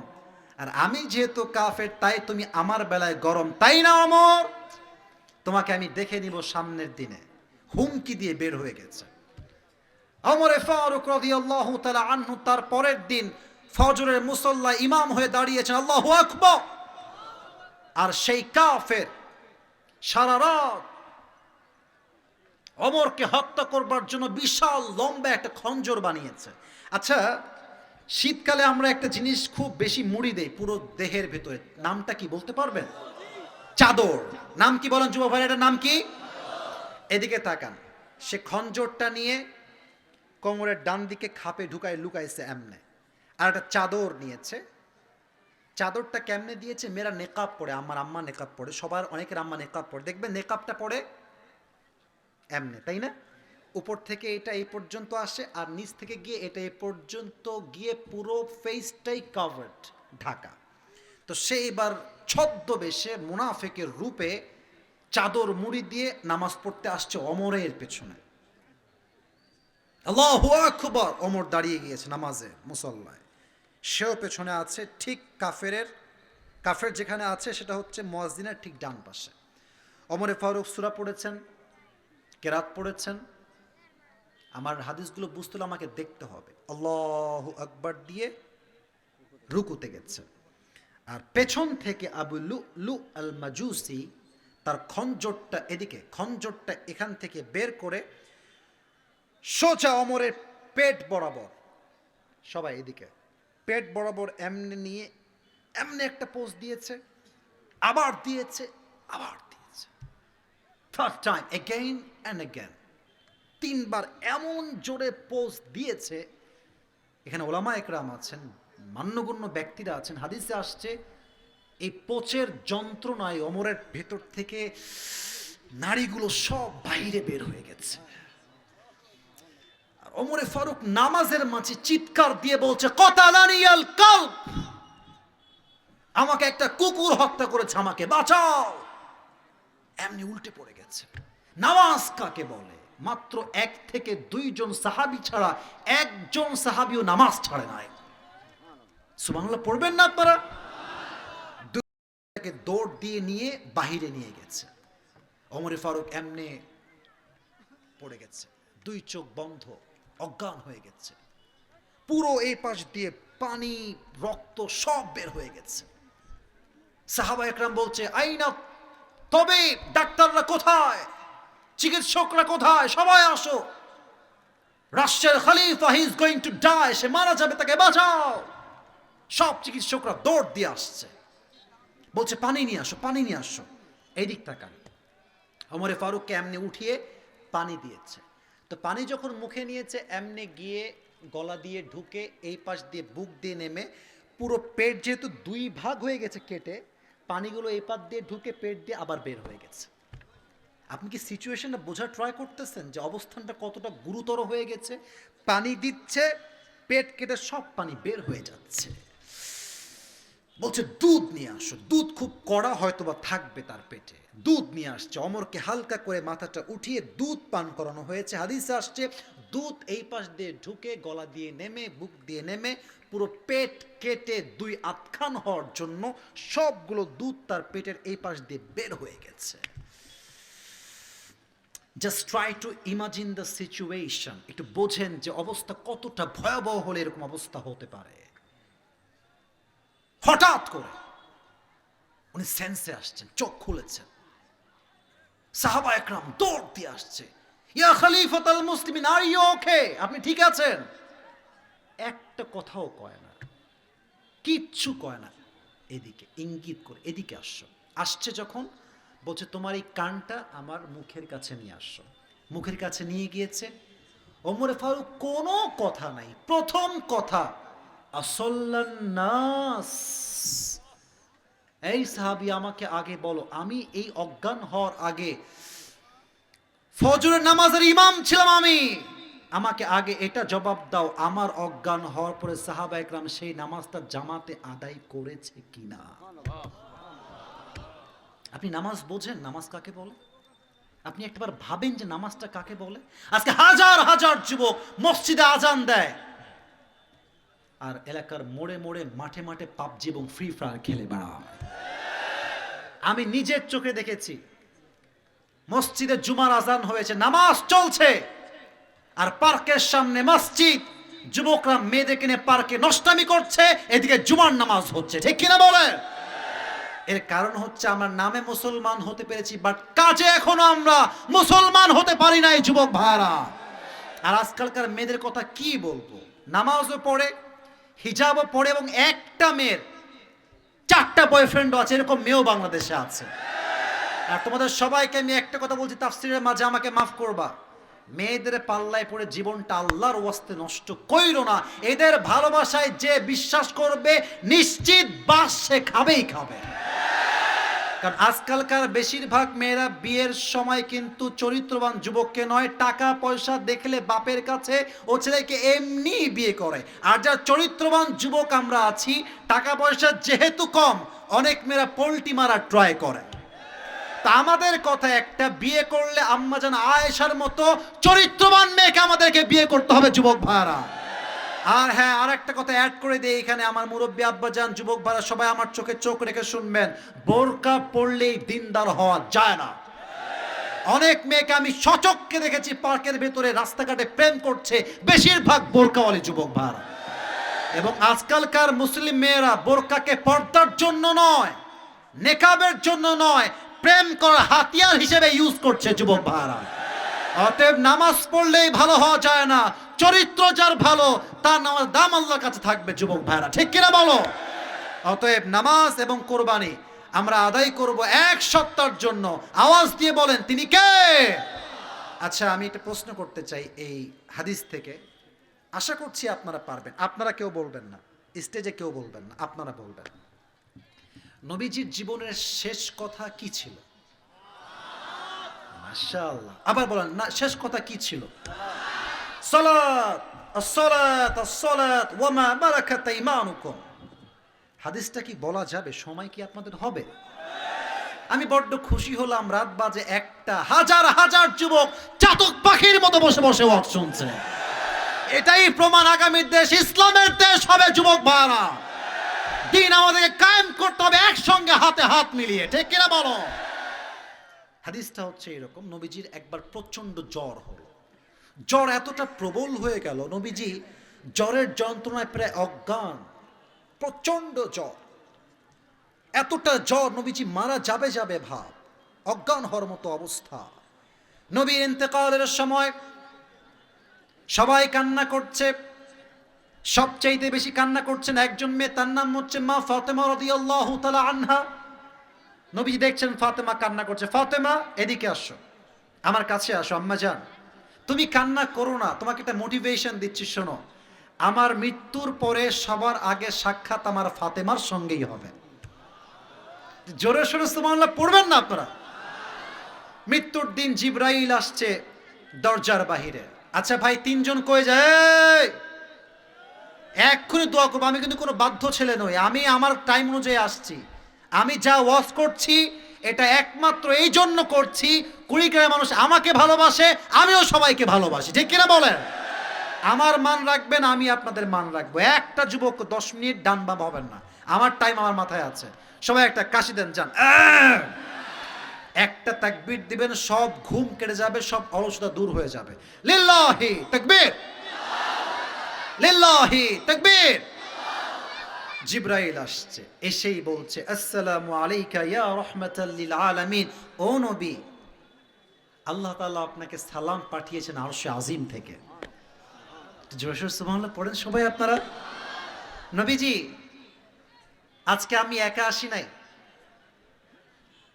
আর আমি যেহেতু কাফের তাই তুমি আমার বেলায় গরম, তাই না ওমর? তোমাকে আমি দেখে নিব সামনের দিনে। হুমকি দিয়ে বের হয়ে গেছে। ওমর ফারুক রাদিয়াল্লাহু তাআলা আনহু তার পরের দিন ফজরের মুসল্লায় ইমাম হয়ে দাঁড়িয়েছেন, আল্লাহু আকবার। আর সেই কাফের সারা রাত ওমরকে হত্যা করবার জন্য বিশাল লম্বা একটা খঞ্জর বানিয়েছে। আচ্ছা, শীতকালে আমরা একটা জিনিস খুব বেশি মুড়ি দেই পুরো দেহের ভেতরে, নামটা কি বলতে পারবেন? চাদর। নাম কি বলেন যুবক ভাই, এটার নাম কি? এদিকে তাকান, সে খঞ্জরটা নিয়ে কোমরের ডান দিকে খাপে ঢুকায় লুকাইছে এমনে, আর একটা চাদর নিয়েছে। চাদরটা কেমনে দিয়েছে? মেয়েরা নেকাব পরে, আমার আম্মা নেকাব পরে, সবার অনেকের আম্মা নেকাব পরে, দেখবেন নেকাবটা পরে এমনে, তাই না? উপর থেকে এটা এই পর্যন্ত আসে, আর নিচ থেকে গিয়ে এটা এই পর্যন্ত গিয়ে পুরো ফেসটাই কাভার্ড, ঢাকা। তো সে এবার ছদ্মবেশে মুনাফিকের রূপে চাদর মুড়ি দিয়ে নামাজ পড়তে আসছে ওমরের পেছনে। আল্লাহু আকবার, ওমর দাঁড়িয়ে গিয়েছে নামাজে মুসল্লায়, সেও পেছনে আছে। ঠিক কাফের যেখানে আছে সেটা হচ্ছে মুয়াজ্জিনের ঠিক ডান পাশে। ওমরে ফারুক সূরা পড়েছেন, কেরাত পড়েছেন। আমার হাদিসগুলো বুঝতে হলে আমাকে দেখতে হবে। আল্লাহু আকবার দিয়ে রুকুতে গেছে, আর পেছন থেকে আবু লুলু আল মাজুসি তার খঞ্জরটা এখান থেকে বের করে সোজা ওমরের পেট বরাবর, সবাই এদিকে, পেট বরাবর এমনি নিয়ে এমনি একটা পোজ দিয়েছে, আবার দিয়েছে। Third time, again and again, 3 বার এমন জোরে পোজ দিয়েছে। এখানে ওলামা একরাম আছেন, মান্যগণ্য ব্যক্তিরা আছেন, হাদিসে আসছে এই পোচের যন্ত্রণায় ওমরের ভেতর থেকে নাড়িগুলো সব বাইরে বের হয়ে গেছে। আর ওমরে ফারুক নামাজের মাঝে চিৎকার দিয়ে বলছে, কতালানিয়াল কালব, আমাকে একটা কুকুর হত্যা করেছে, আমাকে বাঁচাও। এমনি উল্টে পড়ে গেছে। নামাজ কাকে বলে? মাত্র 1 থেকে 2 জন সাহাবী ছাড়া একজন সাহাবীও নামাজ ছাড়ে নাই। সুবহানাল্লাহ পড়বেন না আপনারা? দুইটাকে দৌড় দিয়ে নিয়ে বাহিরে নিয়ে গেছে। ওমর ফারুক এমনি পড়ে গেছে, 2 চোখ বন্ধ, অজ্ঞান হয়ে গেছে। পুরো এই পাশ দিয়ে পানি, রক্ত সব বের হয়ে গেছে। সাহাবা একরাম বলছে, আইনা, তবে ডাক্তাররা কোথায়, চিকিৎসকরা কোথায়, সবাই আসো, রাষ্ট্রের খলিফা, he is going to die, সে মারা যাবে, তাকে বাঁচাও। সব চিকিৎসকরা দৌড় দিয়ে আসছে, বলছে পানি নিয়ে আসো। এই দিক তাকান। ওমরে ফারুককে এমনি উঠিয়ে পানি দিয়েছে। তো পানি যখন মুখে নিয়েছে, এমনি গিয়ে গলা দিয়ে ঢুকে এই পাশ দিয়ে বুক দিয়ে নেমে পুরো পেট, যেহেতু 2 ভাগ হয়ে গেছে কেটে, পানিগুলো এই পাশ দিয়ে ঢুকে পেট দিয়ে আবার বের হয়ে গেছে। আপনি কি সিচুয়েশনটা বোঝার ট্রাই করতেছেন যে অবস্থানটা কতটা গুরুতর হয়ে গেছে? পানি দিচ্ছে, পেট কেটে সব পানি বের হয়ে যাচ্ছে। বলছে দুধ নিয়ে আসো। দুধ খুব কড়া হয়তোবা থাকবে তার পেটে, দুধ নিয়ে আসছে। ওমরকে হালকা করে মাথাটা উঠিয়ে দুধ পান করানো হয়েছে। হাদিসে আসছে দুধ এই পাশ দিয়ে ঢুকে গলা দিয়ে নেমে বুক দিয়ে নেমে পুরো পেট কেটে 2 আধখান হওয়ার জন্য সবগুলো দুধ তার পেটের এই পাশ দিয়ে বের হয়ে গেছে। Just try to imagine the situation, একটু বোঝেন যে অবস্থা কতটা ভয়াবহ হলে এরকম অবস্থা হতে পারে। হঠাৎ করে উনি সেন্সে আসছেন, চোখ খুলেছেন। সাহাবা একরাম দৌড় দিয়ে আসছে, ইয়া খলিফাতুল মুসলিমিন, আর ইউ ওকে, আপনি ঠিক আছেন? একটা কথাও কয় না, কিচ্ছু কয় না। এদিকে ইঙ্গিত করে এদিকে আসছে যখন বলছে, তোমার এই কানটা আমার মুখের কাছে নিয়ে আসো। মুখের কাছে নিয়ে গিয়েছে। ওমরে ফারুক কোনো কথা নাই, প্রথম কথা, আসল্লান নাস, এই সাহাবী আমাকে আগে বলো, আমি এই অজ্ঞান হওয়ার আগে ফজরের নামাজের ইমাম ছিলাম আমি, আমাকে আগে এটা জবাব দাও, আমার অজ্ঞান হওয়ার পরে সাহাবা একরাম সেই নামাজটা জামাতে আদায় করেছে কিনা। আপনি নামাজ বোঝেন? নামাজ কাকে বলে? আপনি একবার ভাবেন যে নামাজটা কাকে বলে? আজকে হাজার হাজার যুবক মসজিদে আজান দেয় আর এলাকার মোড়ে মোড়ে মাঠে মাঠে পাবজি এবং ফ্রি ফায়ার খেলে বেড়ায়। আমি নিজের চোখে দেখেছি, মসজিদে জুমার আজান হয়েছে, নামাজ চলছে, আর পার্কের সামনে মসজিদ, যুবকরা মেয়েদের কিনে পার্কে নষ্টামি করছে, এদিকে জুমার নামাজ হচ্ছে। ঠিক কিনা বলেন? এর কারণ হচ্ছে আমরা নামে মুসলমান হতে পেরেছি, বাট কাজে এখনো আমরা মুসলমান হতে পারি নাই যুবক ভাইরা। আর আজকালকার মেয়েদের কথা কি বলবো, নামাজও পড়ে, হিজাবও পড়ে, এবং একটা মেয়ের 4টা বয়ফ্রেন্ডও আছে, এরকম মেয়েও বাংলাদেশে আছে। আর তোমাদের সবাইকে আমি একটা কথা বলছি, তাফসীরের মাঝে আমাকে মাফ করবা, মেয়েদের পাল্লায় পড়ে জীবনটা আল্লাহর ওয়াস্তে নষ্ট কইরো না। এদের ভালোবাসায় যে বিশ্বাস করবে, নিশ্চিত বাস সে খাবেই খাবে। কারণ আজকালকার বেশিরভাগ মেয়েরা বিয়ের সময় কিন্তু চরিত্রবান যুবককে নয়, টাকা পয়সা দেখলে বাপের কাছে ও ছেলেকে এমনি বিয়ে করে। আর যারা চরিত্রবান যুবক আমরা আছি, টাকা পয়সা যেহেতু কম, অনেক মেয়েরা পোল্টি মারা ট্রাই করে। তা আমাদের কথা একটা, বিয়ে করলে আম্মাজান আয়েশার মতো চরিত্রবান মেয়েকে আমাদেরকে বিয়ে করতে হবে যুবক ভাইরা। আর হ্যাঁ, আর একটা কথা অ্যাড করে দিই এখানে, আমার মুরব্বী আব্বাজান, যুবক ভাইরা সবাই আমার চোখে চোখ রেখে শুনবেন, বোরকা পরলেই দিনদার হওয়া যায় না। অনেক মেয়েকে আমি সচক্ষে দেখেছি পার্কের ভেতরে রাস্তাঘাটে প্রেম করছে, বেশিরভাগ বোরকাওয়ালি যুবক ভাইরা। এবং আজকালকার মুসলিম মেয়েরা বোরকাকে পর্দার জন্য নয়, নেকাবের জন্য নয়, প্রেম করার হাতিয়ার হিসেবে ইউজ করছে যুবক ভাইরা। অতএব নামাজ পড়লেই ভালো হওয়া যায় না, চরিত্র যার ভালো তার নামাজ দাম আল্লাহর কাছে থাকবে যুবক ভাইরা, ঠিক কিনা বলো? অতএব নামাজ এবং কোরবানি আমরা আদায় করব এক সত্তার জন্য। আওয়াজ দিয়ে বলেন, তিনি কে? আচ্ছা, আমি একটা প্রশ্ন করতে চাই এই হাদিস থেকে, আশা করছি আপনারা পারবেন। আপনারা কেউ বলবেন না, স্টেজে কেউ বলবেন না, আপনারা বলবেন, নবীজির জীবনের শেষ কথা কি ছিল? মাশাআল্লাহ। আবার বলেন না, শেষ কথা কি ছিল? সালাত, as-salat, as-salat ওয়া মা মালাকাত আইমানুকুম। হাদিসটা কি বলা যাবে? সময় কি আপনাদের হবে? আমি বড্ড খুশি হলাম, রাত বাজে একটা, হাজার হাজার যুবক চাতক পাখির মতো বসে বসে ওয়াজ শুনছে। এটাই প্রমাণ আগামীর দেশ ইসলামের দেশ হবে যুবক ভাইরা। দিন আমাদেরকে কায়েম করতে হবে একসঙ্গে, হাতে হাত মিলিয়ে, ঠিক কিনা বলো? হাদিসটা হচ্ছে এরকম, নবীজির একবার প্রচন্ড জ্বর হলো। জ্বর এতটা প্রবল হয়ে গেল, নবীজি জ্বরের যন্ত্রণায় প্রায় অজ্ঞান, প্রচন্ড জ্বর, এতটা জ্বর নবীজি মারা যাবে যাবে ভাব, অজ্ঞান হওয়ার মতো অবস্থা। নবীর ইন্তেকালের সময় সবাই কান্না করছে, সবচাইতে বেশি কান্না করছেন একজন মেয়ে, তার নাম হচ্ছে মা ফাতেমা রাদিয়াল্লাহু তাআলা আনহা। নবী দেখছেন ফাতেমা কান্না করছে, ফাতেমা এদিকে আসো, আমার কাছে আসো, আম্মা জান তুমি কান্না করো না, তোমাকে একটা মোটিভেশন দিচ্ছি, শোনো, আমার মৃত্যুর পরে সবার আগে সাক্ষাৎ আমার ফাতেমার সঙ্গেই হবে। জোরে সোরে সুবহানাল্লাহ পড়বেন না আপনারা? মৃত্যুর দিন জিবরাইল আসছে দরজার বাহিরে। আচ্ছা ভাই, তিনজন কয়ে যায়, এক্ষুনি দোয়া করবো, আমি কিন্তু কোনো বাধ্য ছেলে নই, আমি আমার টাইম অনুযায়ী আসছি, আমি যা ওয়াজ করছি এটা একমাত্র এই জন্য করছি, কুড়িগ্রামের মানুষ আমাকে ভালোবাসে, আমিও সবাইকে ভালোবাসি, ঠিক কিনা বলেন? আমার মান রাখবেন, আমি আপনাদের মান রাখবো। একটা যুবক 10 মিনিট ডান বাম হবেন না, আমার টাইম আমার মাথায় আছে। সবাই একটা কাশি দেন, যান, একটা তাকবীর দিবেন, সব ঘুম কেটে যাবে, সব অলসতা দূর হয়ে যাবে। লিল্লাহি তাকবীর, লিল্লাহি তাকবীর। জিবরাইল আসছে, এসেই বলছে, আসসালামু আলাইকা ইয়া রাহমাতাল লিল আলামিন। ও নবী, আল্লাহ তাআলা আপনাকে সালাম পাঠিয়েছেন আরশে আজিম থেকে। জোরে সোরে সুবহানাল্লাহ পড়েন সবাই আপনারা। নবীজি, আজকে আমি একা আসি নাই,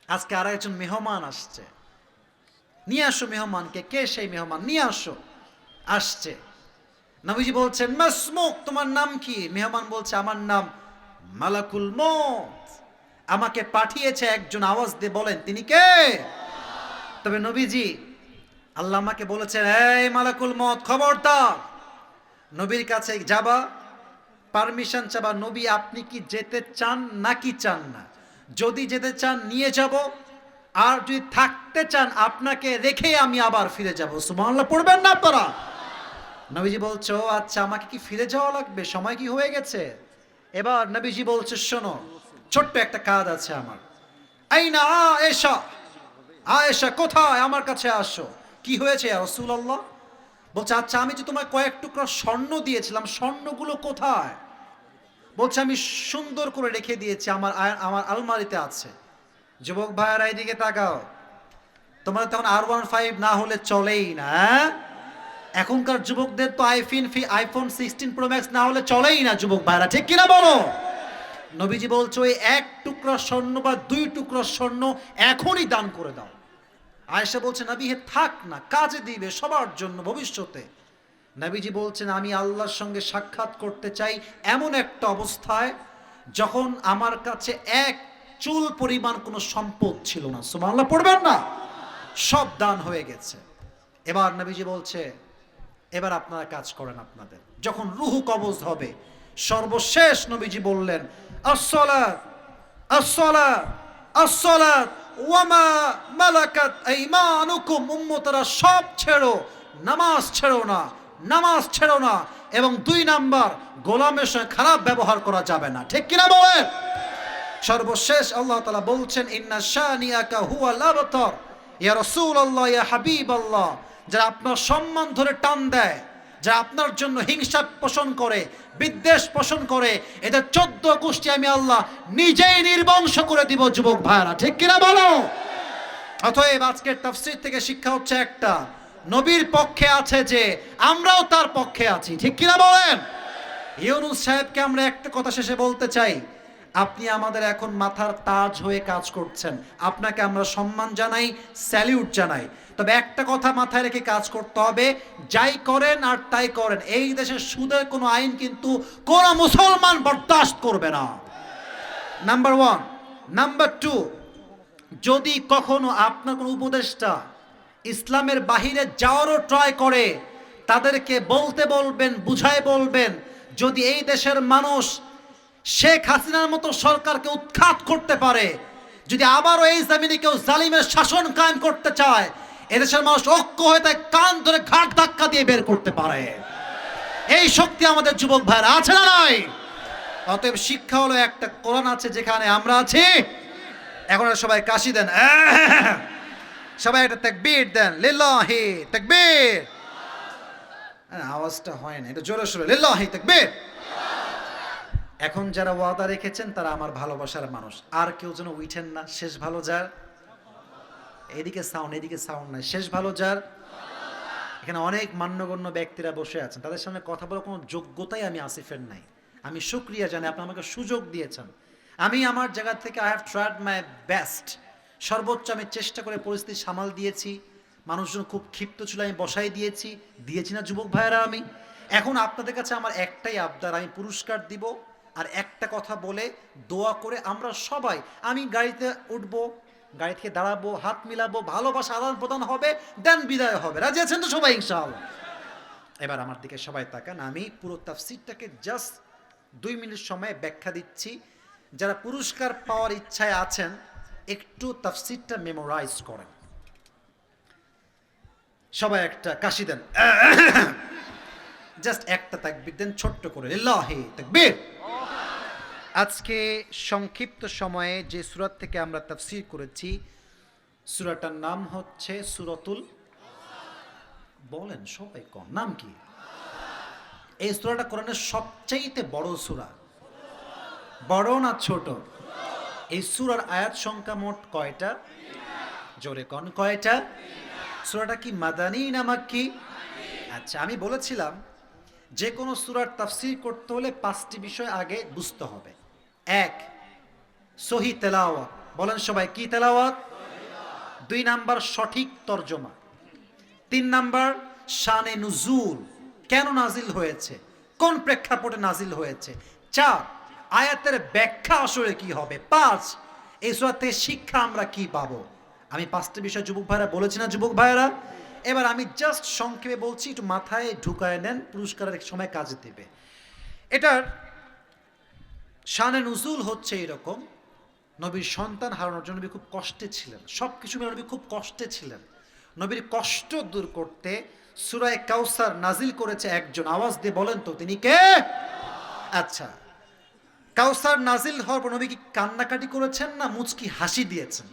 আজকে আর একজন মেহমান আসছে, নিয়ে আসো মেহমানকে। কে সেই মেহমান? নিয়ে আসো। আসছে, নবীজি বলছেন, মাসমুক, তোমার নাম কি? মেহমান বলছে, আমার নাম মালাকুল মউত, আমাকে পাঠিয়েছে একজন, আওয়াজ দিয়ে বলেন তিনি কে? তবে নবীজি, আল্লাহ আমাকে বলেছেন, এই মালাকুল মউত, খবরদার নবীর কাছে যাবা, পারমিশন চাবা, নবী আপনি কি যেতে চান নাকি চান না? যদি যেতে চান নিয়ে যাব, আর যদি থাকতে চান আপনাকে রেখে আমি আবার ফিরে যাব। সুবহানাল্লাহ পড়বেন না আপনারা? নবীজি বলছে, ও আচ্ছা, আমাকে কি ফিরে যাওয়া লাগবে, সময় কি হয়ে গেছে? এবার নবীজি বলছে, শোনো, ছোট্ট একটা কাজ আছে আমার। আইনা আয়েশা, আয়েশা কোথায়? আমার কাছে আসো। কি হয়েছে ইয়া রাসূলুল্লাহ? বলছে, আচ্ছা আমি যে তোমায় কয়েক টুকরা স্বর্ণ দিয়েছিলাম, স্বর্ণগুলো কোথায়? বলছে, আমি সুন্দর করে রেখে দিয়েছি, আমার আলমারিতে আছে। যুবক ভাইয়েরা এদিকে তাকাও, তোমরা তখন R15 না হলে চলেই না। এখনকার যুবকদের তো আইফোন 16 প্রো ম্যাক্স না হলে চলেই না যুবক ভাইরা, ঠিক কিনা বলো? নবীজি বলছে, ওই এক টুকরা স্বর্ণ বা 2 টুকরা স্বর্ণ এখনই দান করে দাও। আয়েশা বলছে, নবী হে থাক না, কাজে দিবে সবার জন্য ভবিষ্যতে। নবীজি বলছেন, আমি আল্লাহর সঙ্গে সাক্ষাৎ করতে চাই এমন একটা অবস্থায় যখন আমার কাছে 1 চুল পরিমাণ কোনো সম্পদ ছিল না, সুবহানাল্লাহ পড়বেন না, সব দান হয়ে গেছে। এবার নবীজি বলছে এবার আপনারা কাজ করেন আপনাদের। যখন রুহু কবজ হবে সর্বশেষ নবীজি বললেন আসসালাত আসসালাত আসসালাত ওয়ামা মালাকাত আইমানুকুম, উম্মতরা সব ছেড়ো, নামাজ ছেড়ো না, নামাজ ছেড়ো না, এবং 2 নাম্বার গোলামের সঙ্গে খারাপ ব্যবহার করা যাবে না, ঠিক কিনা বলেন? সর্বশেষ আল্লাহ তাআলা বলছেন ইন্না শানিয়াকা হুয়াল আবতার, ইয়া রাসূলুল্লাহ ইয়া হাবিবাল্লাহ, যারা আপনার সম্মান ধরে টান দেয়, যারা আপনার জন্য হিংসা পোষণ করে, বিদ্বেষ পোষণ করে, এদের 14 গোষ্ঠী আমি আল্লাহ নিজেই নির্বংশ করে দিব যুবক ভাইরা, ঠিক কিনা বলো? অতএব আজকের তাফসীর থেকে শিক্ষা হচ্ছে একটা, নবীর পক্ষে আছে যে আমরাও তার পক্ষে আছি, ঠিক কিনা বলেন? ইউনূস সাহেবকে আমরা একটা কথা শেষে বলতে চাই, আপনি আমাদের এখন মাথার তাজ হয়ে কাজ করছেন, আপনাকে আমরা সম্মান জানাই, স্যালিউট জানাই। তবে একটা কথা মাথায় রেখে কাজ করতে হবে, যাই করেন আর তাই করেন, এই দেশের সুদের কোনো আইন কিন্তু কোন মুসলমান বরদাস্ত করবে না, নাম্বার 1। নাম্বার 2, যদি কখনো আপনার কোনো উপদেষ্টা ইসলামের বাহিরে যাওয়ারও ট্রাই করে, তাদেরকে বলতে বলবেন, বুঝায় বলবেন, যদি এই দেশের মানুষ শেখ হাসিনার মতো সরকারকে উৎখাত করতে পারে, যদি আবারও এই জমিনে কেউ জালিমের শাসন কায়েম করতে চায়, এদেশের মানুষ ঐক্য হয়ে তাই কান ধরে ঘাট ধাক্কা দিয়ে বের করতে পারে। এই শক্তি আমাদের যুবক ভাইরা আছে না নাই? অতএব শিক্ষা হলো একটা, কোরআন আছে যেখানে আমরা আছি। এখন সবাই কাশি দেন, সবাই একটা তাকবীর দেন, লিল্লাহি তাকবীর। আওয়াজটা হয় না, এটা জোরে সোরে লিল্লাহি তাকবীর। এখন যারা ওয়াদা রেখেছেন তারা আমার ভালোবাসার মানুষ, আর কেউ যেন উঠেন না। শেষ ভালো যার, এদিকে সাউন্ড এদিকে সাউন্ড নাই, শেষ ভালো যার। এখানে অনেক মান্যগণ্য ব্যক্তিরা বসে আছেন, তাদের সামনে কথা বলার কোনো যোগ্যতাই আমি আসিফের নাই। আমি শুকরিয়া জানি আপনি আমাকে সুযোগ দিয়েছেন। আমি আমার জায়গা থেকে I have tried my best, সর্বোচ্চ আমি চেষ্টা করে পরিস্থিতি সামাল দিয়েছি। মানুষজন খুব ক্ষিপ্ত ছিল, আমি বসাই দিয়েছি না যুবক ভাইয়েরা? আমি এখন আপনাদের কাছে আমার একটাই আবদার, আমি পুরস্কার দিব আর একটা কথা বলে দোয়া করে আমরা সবাই, আমি গাড়িতে উঠবো, গাড়ি থেকে দাঁড়াবো, হাত মিলাবো, ভালোবাসা আদান প্রদান হবে, দেন বিদায় হবে। রাজি আছেন তো সবাই ইনশাআল্লাহ? এবার আমার দিকে সবাই তাকান, আমি পুরো তাফসীরটাকে জাস্ট 2 মিনিট সময় ব্যাখ্যা দিচ্ছি। যারা পুরস্কার পাওয়ার ইচ্ছায় আছেন একটু তাফসীরটা মেমোরাইজ করেন। সবাই একটা কাশি দেন, জাস্ট একটা তাকবীর দেন ছোট্ট করে, লিল্লাহি তাকবীর। আজকে সংক্ষিপ্ত সময়ে যে সূরা থেকে আমরা তাফসীর করেছি, সূরাটার নাম হচ্ছে সূরাতুল, বলেন সবাই কোন নাম কি? এই সূরাটা কোরআনের সবচাইতে বড় সূরা। বড় না ছোট? এই সূরার আয়াত সংখ্যা মোট কয়টা? জোরে কোন কয়টা? সূরাটা কি মাদানী না মাক্কি? আচ্ছা, আমি বলেছিলাম যে কোনো সূরার তাফসীর করতে হলে 5টি বিষয় আগে বুঝতে হবে। 1, সহি তেলাওয়াত, বলেন সবাই কি তেলাওয়াত? 2 নাম্বার সঠিক তরজমা। 3 নাম্বার শানে নুজুল, কেন নাজিল হয়েছে, কোন প্রেক্ষাপটে নাজিল হয়েছে। 4, আয়াতের ব্যাখ্যা আসলে কি হবে। 5, এই সূরা থেকে শিক্ষা আমরা কি পাবো। আমি 5টি বিষয় যুবক ভাইরা বলেছি না যুবক ভাইরা? এবার আমি জাস্ট সংক্ষেপে বলছি, একটু মাথায় ঢুকায় নেন, পুরস্কারের এক সময় কাজে দেবে। এটার শানে নুজুল হচ্ছে এরকম, নবীর সন্তান হারানোর জন্য নবী খুব কষ্টে ছিলেন, সব কিছু মিলে নবী খুব কষ্টে ছিলেন। নবীর কষ্ট দূর করতে সূরা কাউসার নাজিল করেছে একজন, আওয়াজ দিয়ে বলেন তো তিনি কে? আচ্ছা, কাউসার নাজিল হওয়ার পর নবী কি কান্নাকাটি করেছেন না মুচকি হাসি দিয়েছেন?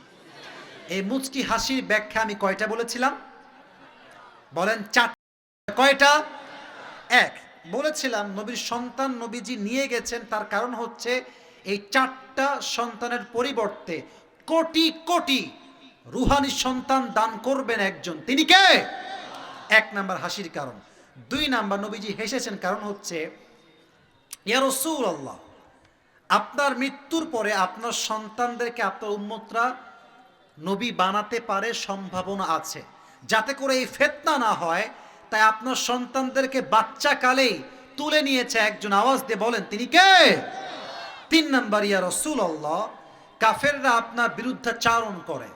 এই মুচকি হাসির ব্যাখ্যা আমি কয়টা বলেছিলাম? বলেন 4। কয়টা? 1, বলেছিলাম নবীর সন্তান নবীজি নিয়ে গেছেন, তার কারণ হচ্ছে এই 4টা সন্তানের পরিবর্তে কোটি কোটি রুহানি সন্তান দান করবেন একজন, তিনি কে? 1 নাম্বার হাসির কারণ। 2 নাম্বার নবীজি হেসেছেন কারণ হচ্ছে ইয়া রাসূলুল্লাহ, আপনার মৃত্যুর পরে আপনার সন্তানদেরকে আপনার উম্মতরা নবী বানাতে পারে, সম্ভাবনা আছে, যাতে করে এই ফিতনা না হয়, তাই আপনার সন্তানদেরকে বাচ্চা কালেই তুলে নিয়েছে একজন, আওয়াজ দিয়ে বলেন তিনি কে? 3 নাম্বার ইয়া রাসূলুল্লাহ, কাফেররা আপনার বিরুদ্ধাচারণ করে,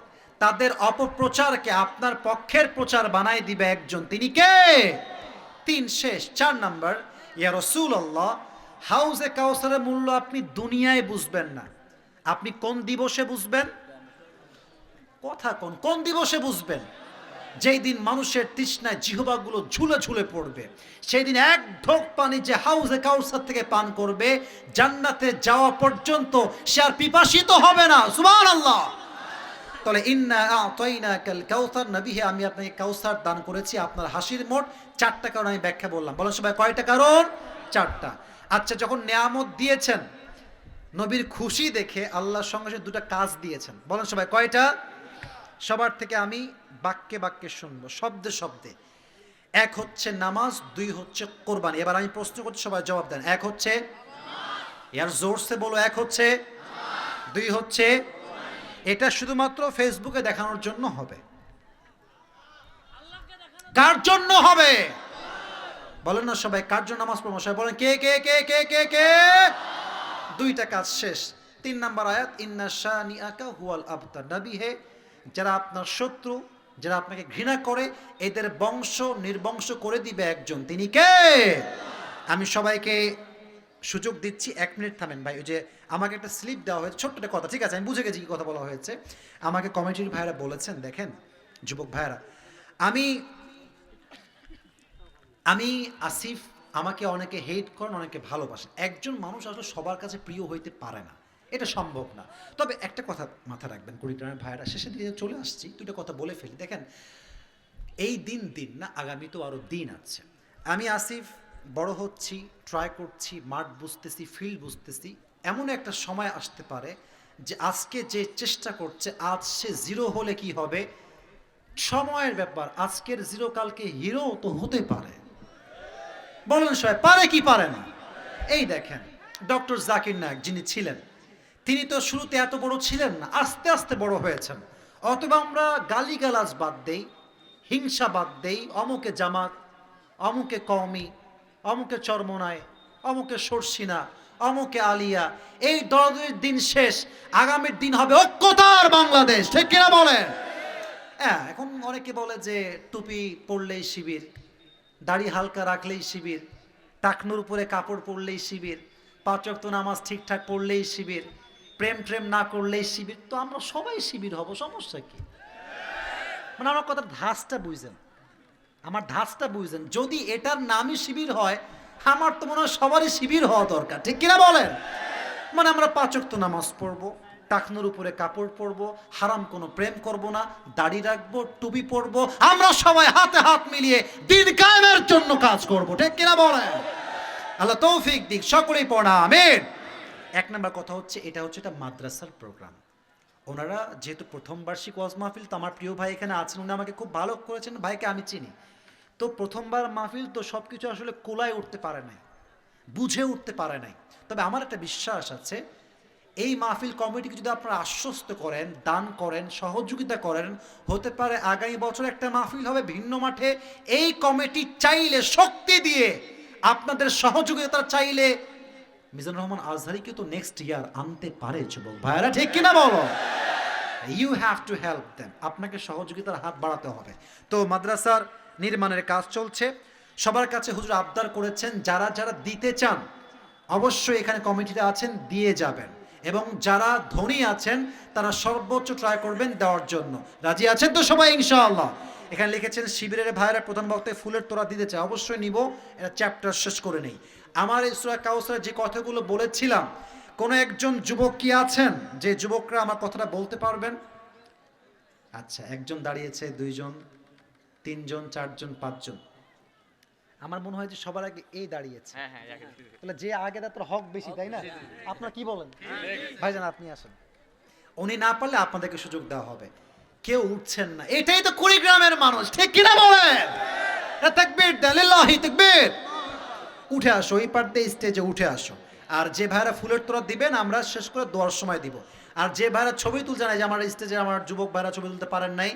তাদের অপপ্রচারকে আপনার পক্ষের প্রচার বানাই দিবে একজন, তিনি কে? 3 শেষ। 4 নাম্বার, ইয়া রাসূলুল্লাহ, হাউজে কাউসারের মূল্য আপনি দুনিয়ায় বুঝবেন না, আপনি কোন দিবসে বুঝবেন? কথা কোন দিবসে বুঝবেন? যেই দিন মানুষের তৃষ্ণায় জিহ্বাগুলো ঝুলে ঝুলে পড়বে, সেই দিন এক ঢোক পানি যে হাউজে কাউসার থেকে পান করবে, জান্নাতে যাওয়া পর্যন্ত সে আর পিপাসিত হবে না। সুবহানাল্লাহ। তাহলে ইন্না আ'তাইনাকাল কাউসার, নবী হে আমি আপনাকে কাউসার দান করেছি। আপনার হাসির মোট 4টা কারণ আমি ব্যাখ্যা বললাম। বলেন সবাই কয়টা কারণ? 4টা। আচ্ছা, যখন নেয়ামত দিয়েছেন, নবীর খুশি দেখে আল্লাহর সঙ্গে সঙ্গে 2টা কাজ দিয়েছেন। বলেন সবাই কয়টা? সবার থেকে আমি বাক্যে বাক্যে শুনবো, শব্দে শব্দে। 1 হচ্ছে নামাজ, 2 হচ্ছে কোরবানি। এবার আমি প্রশ্ন করছি, সবাই জবাব দেন। 1 হচ্ছে, ইয়ার জোরসে বলো, 1 হচ্ছে, 2 হচ্ছে। এটা শুধুমাত্র ফেসবুকে দেখানোর জন্য হবে। কার জন্য হবে? বলেন না সবাই, কার জন্য নামাজ পড়বো? সবাই বলেন কে কে কে কে কে কে। 2টা কাজ শেষ। 3 নাম্বার আয়াত, ইন্না শানিআকা হুয়াল আবতার, নবী হে যারা আপনার শত্রু, যারা আপনাকে ঘৃণা করে, এদের বংশ নির্বংশ করে দিবে একজন, তিনি কে? আমি সবাইকে সুযোগ দিচ্ছি, 1 মিনিট থামেন ভাই। ওই যে আমাকে একটা স্লিপ দেওয়া হয়েছে, ছোট্ট একটা কথা, ঠিক আছে আমি বুঝে গেছি কি কথা বলা হয়েছে। আমাকে কমিটির ভাইরা বলেছেন, দেখেন যুবক ভাইরা, আমি আসিফ, আমাকে অনেকে হেট করেন, অনেকে ভালোবাসেন। একজন মানুষ আসলে সবার কাছে প্রিয় হইতে পারে না, এটা সম্ভব না। তবে একটা কথা মাথা রাখবেন কুড়িগ্রামের ভাইরা, শেষের দিকে চলে আসছি, 2টা কথা বলে ফেলি। দেখেন, এই দিন না, আগামী তো আরও দিন আছে। আমি আসিফ বড় হচ্ছি, ট্রাই করছি, মাঠ বুঝতেছি, ফিল্ড বুঝতেছি। এমন একটা সময় আসতে পারে যে আজকে যে চেষ্টা করছে, আজ সে 0 হলে কি হবে, সময়ের ব্যাপার। আজকের 0 কালকে হিরো তো হতে পারে। বলেন সবাই পারে কি পারে না? এই দেখেন ডক্টর জাকির নায়েক যিনি ছিলেন, তিনি তো শুরুতে এত বড় ছিলেন না, আস্তে আস্তে বড় হয়েছেন। অথবা আমরা গালিগালাজ বাদ দেই, হিংসা বাদ দেই, অমুকে জামাত, অমুকে কওমি, অমুকে চরমনায়, অমুকে সরসিনা, অমুকে আলিয়া, এই দলের দিন শেষ। আগামীর দিন হবে ঐক্যতার বাংলাদেশ, ঠিক কিনা বলেন? হ্যাঁ, এখন অনেকে বলে যে টুপি পরলেই শিবির, দাড়ি হালকা রাখলেই শিবির, টাকনুর উপরে কাপড় পরলেই শিবির, 5 ওয়াক্ত নামাজ ঠিকঠাক পড়লেই শিবির, প্রেম না করলেই শিবির। তো আমরা সবাই শিবির হব, সমস্যা কি? মানে আমার কথার ধাঁচটা বুঝছেন, আমার ধাঁচটা বুঝছেন। যদি এটার নামই শিবির হয়, আমার তো মনে হয় সবারই শিবির হওয়া দরকার, ঠিক কিনা বলেন? মানে আমরা 5 ওয়াক্ত নামাজ পড়বো, টাকনুর উপরে কাপড় পরবো, হারাম কোনো প্রেম করব না, দাড়ি রাখবো, টুপি পরবো, আমরা সবাই হাতে হাত মিলিয়ে দিন কায়েমের জন্য কাজ করব, ঠিক কিনা বলেন? আল্লাহ তৌফিক দিক, সকলেই পড়া আমিন। 1 নাম্বার কথা হচ্ছে, এটা হচ্ছে একটা মাদ্রাসার প্রোগ্রাম। ওনারা যেহেতু প্রথম বার্ষিক ওয়াজ মাহফিল, তো আমার প্রিয় ভাই এখানে আছেন, উনি আমাকে খুব ভালো করেছেন, ভাইকে আমি চিনি। তো প্রথমবার মাহফিল তো সব কিছু আসলে কোলায় উঠতে পারে নাই, বুঝে উঠতে পারে নাই। তবে আমার একটা বিশ্বাস আছে, এই মাহফিল কমিটিকে যদি আপনারা আশ্বস্ত করেন, দান করেন, সহযোগিতা করেন, হতে পারে আগামী বছর একটা মাহফিল হবে ভিন্ন মাঠে। এই কমিটি চাইলে, শক্তি দিয়ে, আপনাদের সহযোগিতা চাইলে মিজানুর রহমান আজহারিকে তো নেক্সট ইয়ার আনতে পারে যুবক ভাইরা, ঠিক কিনা বলো? You have to help them, আপনাকে সহযোগিতার হাত বাড়াতে হবে। তো মাদ্রাসার নির্মাণের কাজ চলছে। সবার কাছে হুজুর আবদার করেছেন, যারা যারা দিতে চান অবশ্যই এখানে কমিটিতে আছেন, দিয়ে যাবেন। এবং যারা ধনী আছেন তারা সর্বোচ্চ ট্রাই করবেন দেওয়ার জন্য। রাজি আছেন তো সবাই ইনশাআল্লাহ? এখানে লিখেছেন শিবিরের ভাইরা প্রধান বক্তায় ফুলের তোড়া দিতে চায়, অবশ্যই নিব, এটা চ্যাপ্টার শেষ করে নেই। আমার এই সূরা কাউসারে যে কথাগুলো বলেছিলাম, কোনো একজন যুবক কি আছেন যে যুবকরা আমার কথাটা বলতে পারবেন? আচ্ছা, একজন দাঁড়িয়েছে, 2 জন, 3 জন, 4 জন, 5 জন। আমার মনে হয় যে সবার আগে এই দাঁড়িয়েছে। তাহলে যে আগে তার হক বেশি, তাই না? আপনারা কি বলেন ভাইজান? আপনি আসেন, উনি না পারলে আপনাদেরকে সুযোগ দেওয়া হবে। কেউ উঠছেন না, এটাই তো কুড়িগ্রামের মানুষ, ঠিক কিনা বলেন? তাকবীর দেন, লিল্লাহি তাকবীর। উঠে আসো, এই পার্টে স্টেজে উঠে আসো। আর যে ভাইরা ফুলের তোড়া দিবেন আমরা শেষ করে দোয়ার সময় দিব। আর যে ভাইরা ছবি তুলছে না, যে আমার স্টেজে আমার যুবক ভাইরা ছবি তুলতে পারেন নাই,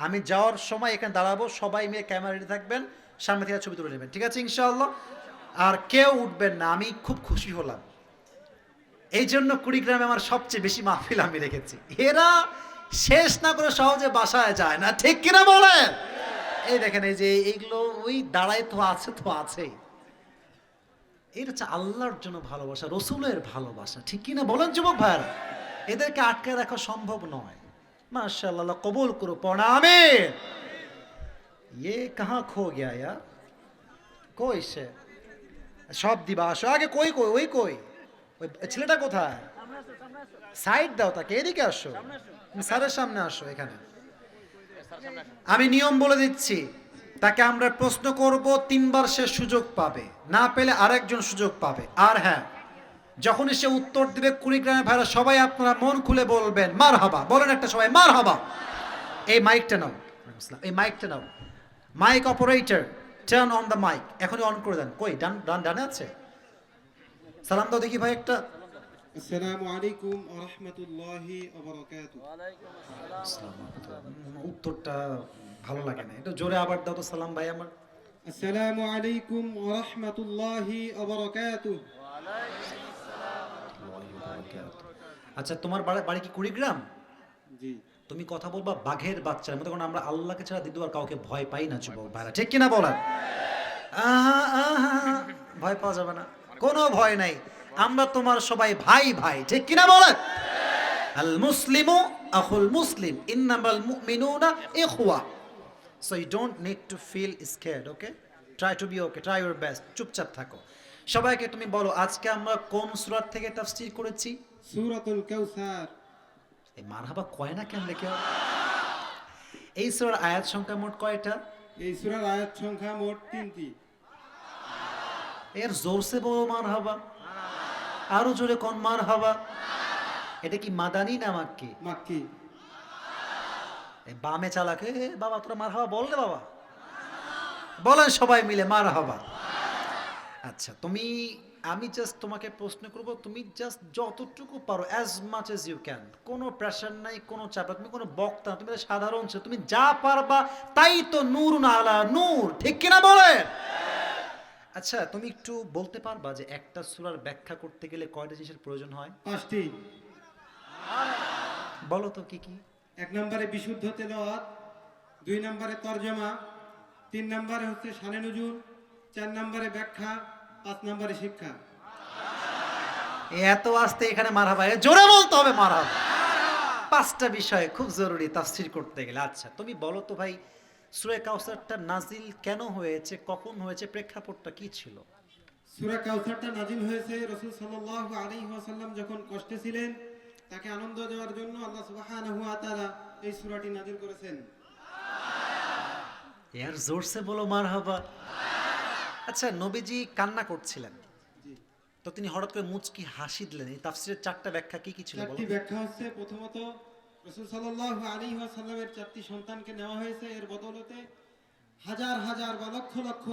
আমি যাওয়ার সময় এখানে দাঁড়াবো, সবাই মিলে ক্যামেরা রেডি থাকবেন, সামনে থেকে ছবি তুলে নেবেন, ঠিক আছে ইনশাআল্লাহ? আর কেউ উঠবেন না, আমি খুব খুশি হলাম। এই জন্য কুড়িগ্রামে আমার সবচেয়ে বেশি মাহফিল আমি রেখেছি। এরা শেষ না করে সহজে বাসায় যায় না, ঠিক কিনা বলেন? এই দেখেন, এই যে এইগুলো ওই দাঁড়ায় তো আছে, তো আছেই। এটা হচ্ছে আল্লাহর জন্য ভালোবাসা, রসুলের ভালোবাসা, ঠিক কিনা বলেন যুবক ভাইরা? এদেরকে আটকে রাখা সম্ভব নয়। মাশাআল্লাহ, আল্লাহ কবুল করো, পড়া আমিন। ये कहाँ खो गया यार, কই সে? সব দিবা আসো আগে। কই কই ওই কই ওই ছেলেটা কোথায়? সাইড দাও তাকে, এদিকে আসো, স্যারের সামনে আসো এখানে। আমি নিয়ম বলে দিচ্ছি, তাকে আমরা প্রশ্ন করব, 3 বার সে সুযোগ পাবে, না পেলে আরেকজন সুযোগ পাবে। আর হ্যাঁ, যখনই সে উত্তর দিবে, কুড়িগ্রামের ভাইরা সবাই আপনারা মন খুলে বলবেন মারহাবা। বলেন একটা সবাই মারহাবা। এই মাইকটা নাও, এই মাইকটা নাও। Mic operator, turn on the mic, এখনই অন করে দেন। কই ডানে আছে? সালাম দাও দেখি ভাই একটা। আসসালামু আলাইকুম ওয়া রাহমাতুল্লাহি ওয়া বারাকাতুহু। উত্তরটা ভালো লাগে না, একটু জোরে আবার দাও তো সালাম ভাই আমার। আসসালামু আলাইকুম ওয়া রাহমাতুল্লাহি ওয়া বারাকাতুহু। আচ্ছা, তোমার বাড়ি কি কুড়িগ্রাম? জি। তুমি কথা বলবা বাঘের বাচ্চার মতো, কারণ আমরা আল্লাহকে ছাড়া দ্বিতীয় আর কাউকে ভয় পাই না যুবক ভাইরা, ঠিক কিনা বলেন? ভয় পাওয়া যাবে না, কোনো ভয় নাই। আমরা তোমার সবাই ভাই ভাই, ঠিক কিনা বলেন? আল মুসলিমু আখুল মুসলিম, ইন্নামাল মুমিনুনা ইখওয়া। So you don't need to feel scared, okay? Try to be okay, try your best, চুপচাপ থাকো। সবাইকে তুমি বলো, আজকে আমরা কোন সূরা থেকে তাফসীর করেছি? সূরাতুল কাউসার। এই মারহাবা কয় না কেন লেখা? এই সূরার আয়াত সংখ্যা মোট কয়টা? এই সূরার আয়াত সংখ্যা মোট 3টি। এর জোরসে বলো মারহাবা, আরো জোরে কোন মারহাবা। এটা কি মাদানি না মাক্কি? মাক্কি। এই বামে চালাকে, বাবা তোরা মারহাবা বল রে বাবা, বলেন সবাই মিলে মারহাবা। আচ্ছা, আমি জাস্ট তোমাকে প্রশ্ন করব, তুমি জাস্ট যতটুকু পারো, as much as you can, কোনো প্রেশার নাই, কোনো চাপ, তুমি কোনো বক্তা না, তুমি একটা সাধারণ ছেলে, তুমি যা পারবা তাই তো নূরুন আলা নূর, ঠিক কিনা বলে? আচ্ছা, তুমি একটু বলতে পারবা যে একটা সূরার ব্যাখ্যা করতে গেলে কয়টা জিনিসের প্রয়োজন হয়? 5টি। বলো তো কি কি? 1 নম্বরে বিশুদ্ধ তেলাওয়াত, 2 নম্বরে তরজমা, 3 নম্বরে হচ্ছে শানে নুজুল, 4 নম্বরে ব্যাখ্যা, 5 নম্বরে শিক্ষা। এত আসতে এখানে মারহাবা, জোরে বলতে হবে মারহাবা। 5টা বিষয় খুব জরুরি তাফসীর করতে গেলে। আচ্ছা, তুমি বলো তো ভাই, সূরা কাউসারটা নাজিল কেন হয়েছে, কখন হয়েছে, প্রেক্ষাপটটা কি ছিল? সূরা কাউসারটা নাজিল হয়েছে রাসূল সাল্লাল্লাহু আলাইহি ওয়াসাল্লাম যখন কষ্টে ছিলেন, তাকে আনন্দ দেওয়ার জন্য আল্লাহ সুবহানাহু ওয়া তাআলা এই সূরাটি নাজিল করেছেন। यार जोर से बोलो মারহাবা। আচ্ছা, নবীজি কান্না করছিলেন, জি। তো তিনি হঠাৎ করে মুচকি হাসি দিলেন। এই তাফসীরের 4টা ব্যাখ্যা কি কি ছিল বলো? 4টি ব্যাখ্যা হচ্ছে, প্রথমত রাসূল সাল্লাল্লাহু আলাইহি ওয়াসাল্লামের 4টি সন্তানকে নেওয়া হয়েছে, এর বদৌলতে হাজার হাজার বা লক্ষ লক্ষ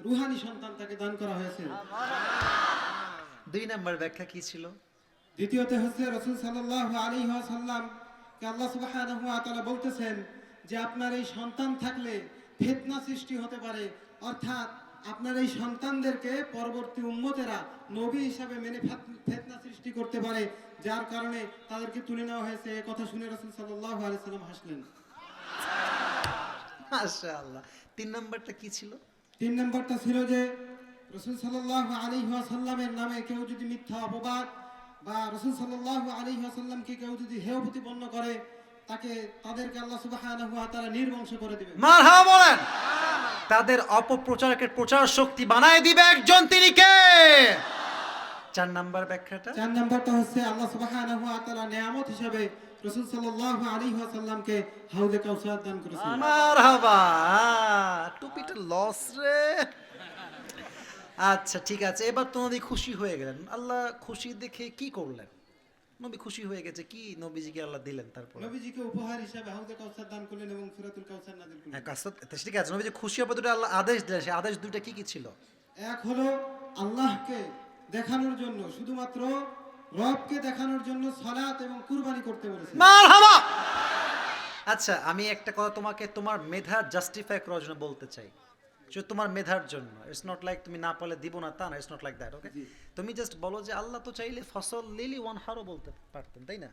রূহানি সন্তান তাকে দান করা হয়েছে। 2 নম্বর ব্যাখ্যা কি ছিল? দ্বিতীয়তে হচ্ছে রাসূল সাল্লাল্লাহু আলাইহি ওয়াসাল্লাম কে আল্লাহ সুবহানাহু ওয়া তাআলা বলতেছেন যে আপনার এই সন্তান থাকলে ফিতনা সৃষ্টি হতে পারে, অর্থাৎ আপনার এই সন্তানদেরকে পরবর্তী উম্মতেরা নবী হিসাবে মেনে ফিতনা সৃষ্টি করতে পারে, যার কারণে তাদেরকে তুলে নেওয়া হয়েছে। এই কথা শুনে রাসূল সাল্লাল্লাহু আলাইহি ওয়াসাল্লাম হাসলেন। মাশাআল্লাহ। 3 নম্বরটা কি ছিল? 3 নম্বরটা ছিল যে রাসূল সাল্লাল্লাহু আলাইহি ওয়াসাল্লামের নামে কেউ যদি মিথ্যা অপবাদ বা রাসূল সাল্লাল্লাহু আলাইহি ওয়াসাল্লামকে কেউ যদি হেয় প্রতিপন্ন করে, তাদেরকে আল্লাহ সুবহানাহু ওয়া তাআলা নির্বংশ করে দিবেন। মারহাবা বলেন। তাদের অপপ্রচারকের প্রচার শক্তি বানায় দিবে একজন, তিনি কে? 4 নম্বর ব্যাখ্যাটা? 4 নম্বরটা হচ্ছে আল্লাহ সুবহানাহু ওয়া তাআলা নিয়ামত হিসেবে রাসূল সাল্লাল্লাহু আলাইহি ওয়াসাল্লামকে হাউজে কাউসার দান করেছেন। মারহাবা। টুপিটা লস রে। আচ্ছা ঠিক আছে, এবার তো নবী খুশি হয়ে গেলেন। আল্লাহ খুশি দেখে কি করলেন? নবী খুশি হয়ে গেছে, কি নবীজিকে আল্লাহ দিলেন? তারপর নবীজিকে উপহার হিসেবে হাউজে কাউসার দান করলেন এবং সূরাতুল কাউসার নাযিল করলেন। ঠিক আছে, নবীজি খুশি হবে দুটো আল্লাহ আদেশ দিলেন, সেই আদেশ দুটো কি কি ছিল? এক হলো আল্লাহকে দেখানোর জন্য, শুধুমাত্র রবকে দেখানোর জন্য সালাত এবং কুরবানি করতে বলেছেন। মারহাবা। আচ্ছা, আমি একটা কথা তোমাকে তোমার মেধা জাস্টিফাই করার জন্য বলতে চাই। শুধু তোমার মেধার জন্য। ইটস নট লাইক তুমি না পারলে দিব না তা না, ইটস নট লাইক দ্যাট। ওকে, তুমি জাস্ট বলো যে আল্লাহ তো চাইলে ফসল লিলি ওয়ানহারও বলতে পারতেন, তাই না?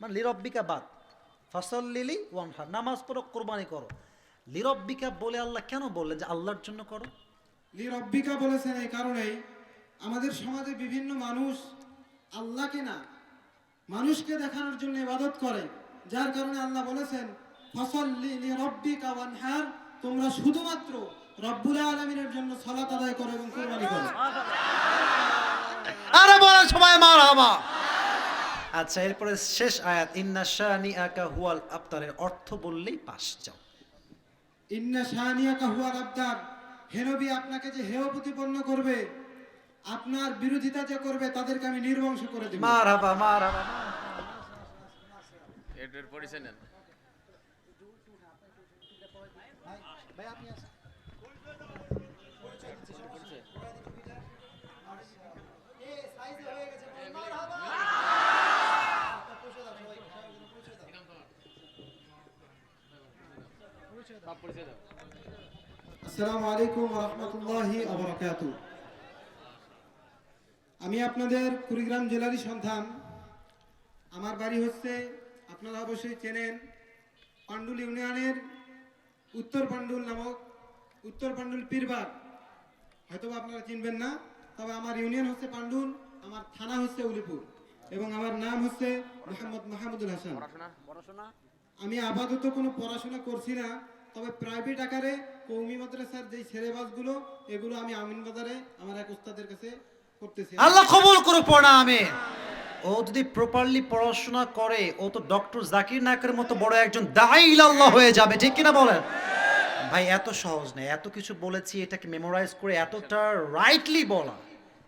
মানে লিরব্বিকা বাদ, ফসল লিলি ওয়ানহার, নামাজ পড়ো, কোরবানি করো। লিরব্বিকা বলে আল্লাহ কেন বললেন যে আল্লাহর জন্য করো? লিরব্বিকা বলেছেন এই কারণেই, আমাদের সমাজে বিভিন্ন মানুষ আল্লাহকে না মানুষকে দেখানোর জন্য ইবাদত করে, যার কারণে আল্লাহ বলেছেন ফসল্লি লিরব্বিকা ওয়ানহার, তোমরা শুধুমাত্র রব্বুল আলামিনের জন্য সালাত আদায় করো এবং কুরবানি করো। আরে বলো সবাই মারহাবা। আচ্ছা, এরপরে শেষ আয়াত ইন্না শানিআকা হুয়াল আবতারের অর্থ বললেই পাস যাও। ইন্না শানিআকা হুয়াল আবতার, হে নবী আপনাকে যে হেয় প্রতিপন্ন করবে, আপনার বিরোধিতা যে করবে, তাদেরকে আমি নির্বংশ করে দেব। মারহাবা মারহাবা। এর পরিচয় নেন। ভাই আপনি আসেন। আসসালামু আলাইকুম ওয়া রাহমাতুল্লাহি ওয়া বারাকাতুহু। আমি আপনাদের কুড়িগ্রাম জেলারই সন্তান। আমার বাড়ি হচ্ছে, আপনারা অবশ্যই চেনেন, পান্ডুল ইউনিয়নের উত্তর পান্ডুল নামক, উত্তর পান্ডুল পীরবাগ, হয়তো আপনারা চিনবেন না, তবে আমার ইউনিয়ন হচ্ছে পান্ডুল, আমার থানা হচ্ছে উলিপুর, এবং আমার নাম হচ্ছে মোহাম্মদ মাহমুদুল হাসান। আমি আপাতত কোনো পড়াশোনা করছি না, তবে প্রাইভেট আকারে কওমি মাদ্রাসার যেই সিলেবাসগুলো, এগুলো আমি আমিন বাজারে আমার এক উস্তাদের কাছে করতেছি। আল্লাহ কবুল করে পড়া আমিন। ও যদি প্রপারলি পড়াশোনা করে, ও তো ডক্টর জাকির নায়কের মতো বড় একজন দাঈল আল্লাহ হয়ে যাবে, ঠিক কিনা বলেন? ভাই এত সহজ নয়, এত কিছু বলেছি, এটাকে মেমোরাইজ করে এতটা রাইটলি বলা,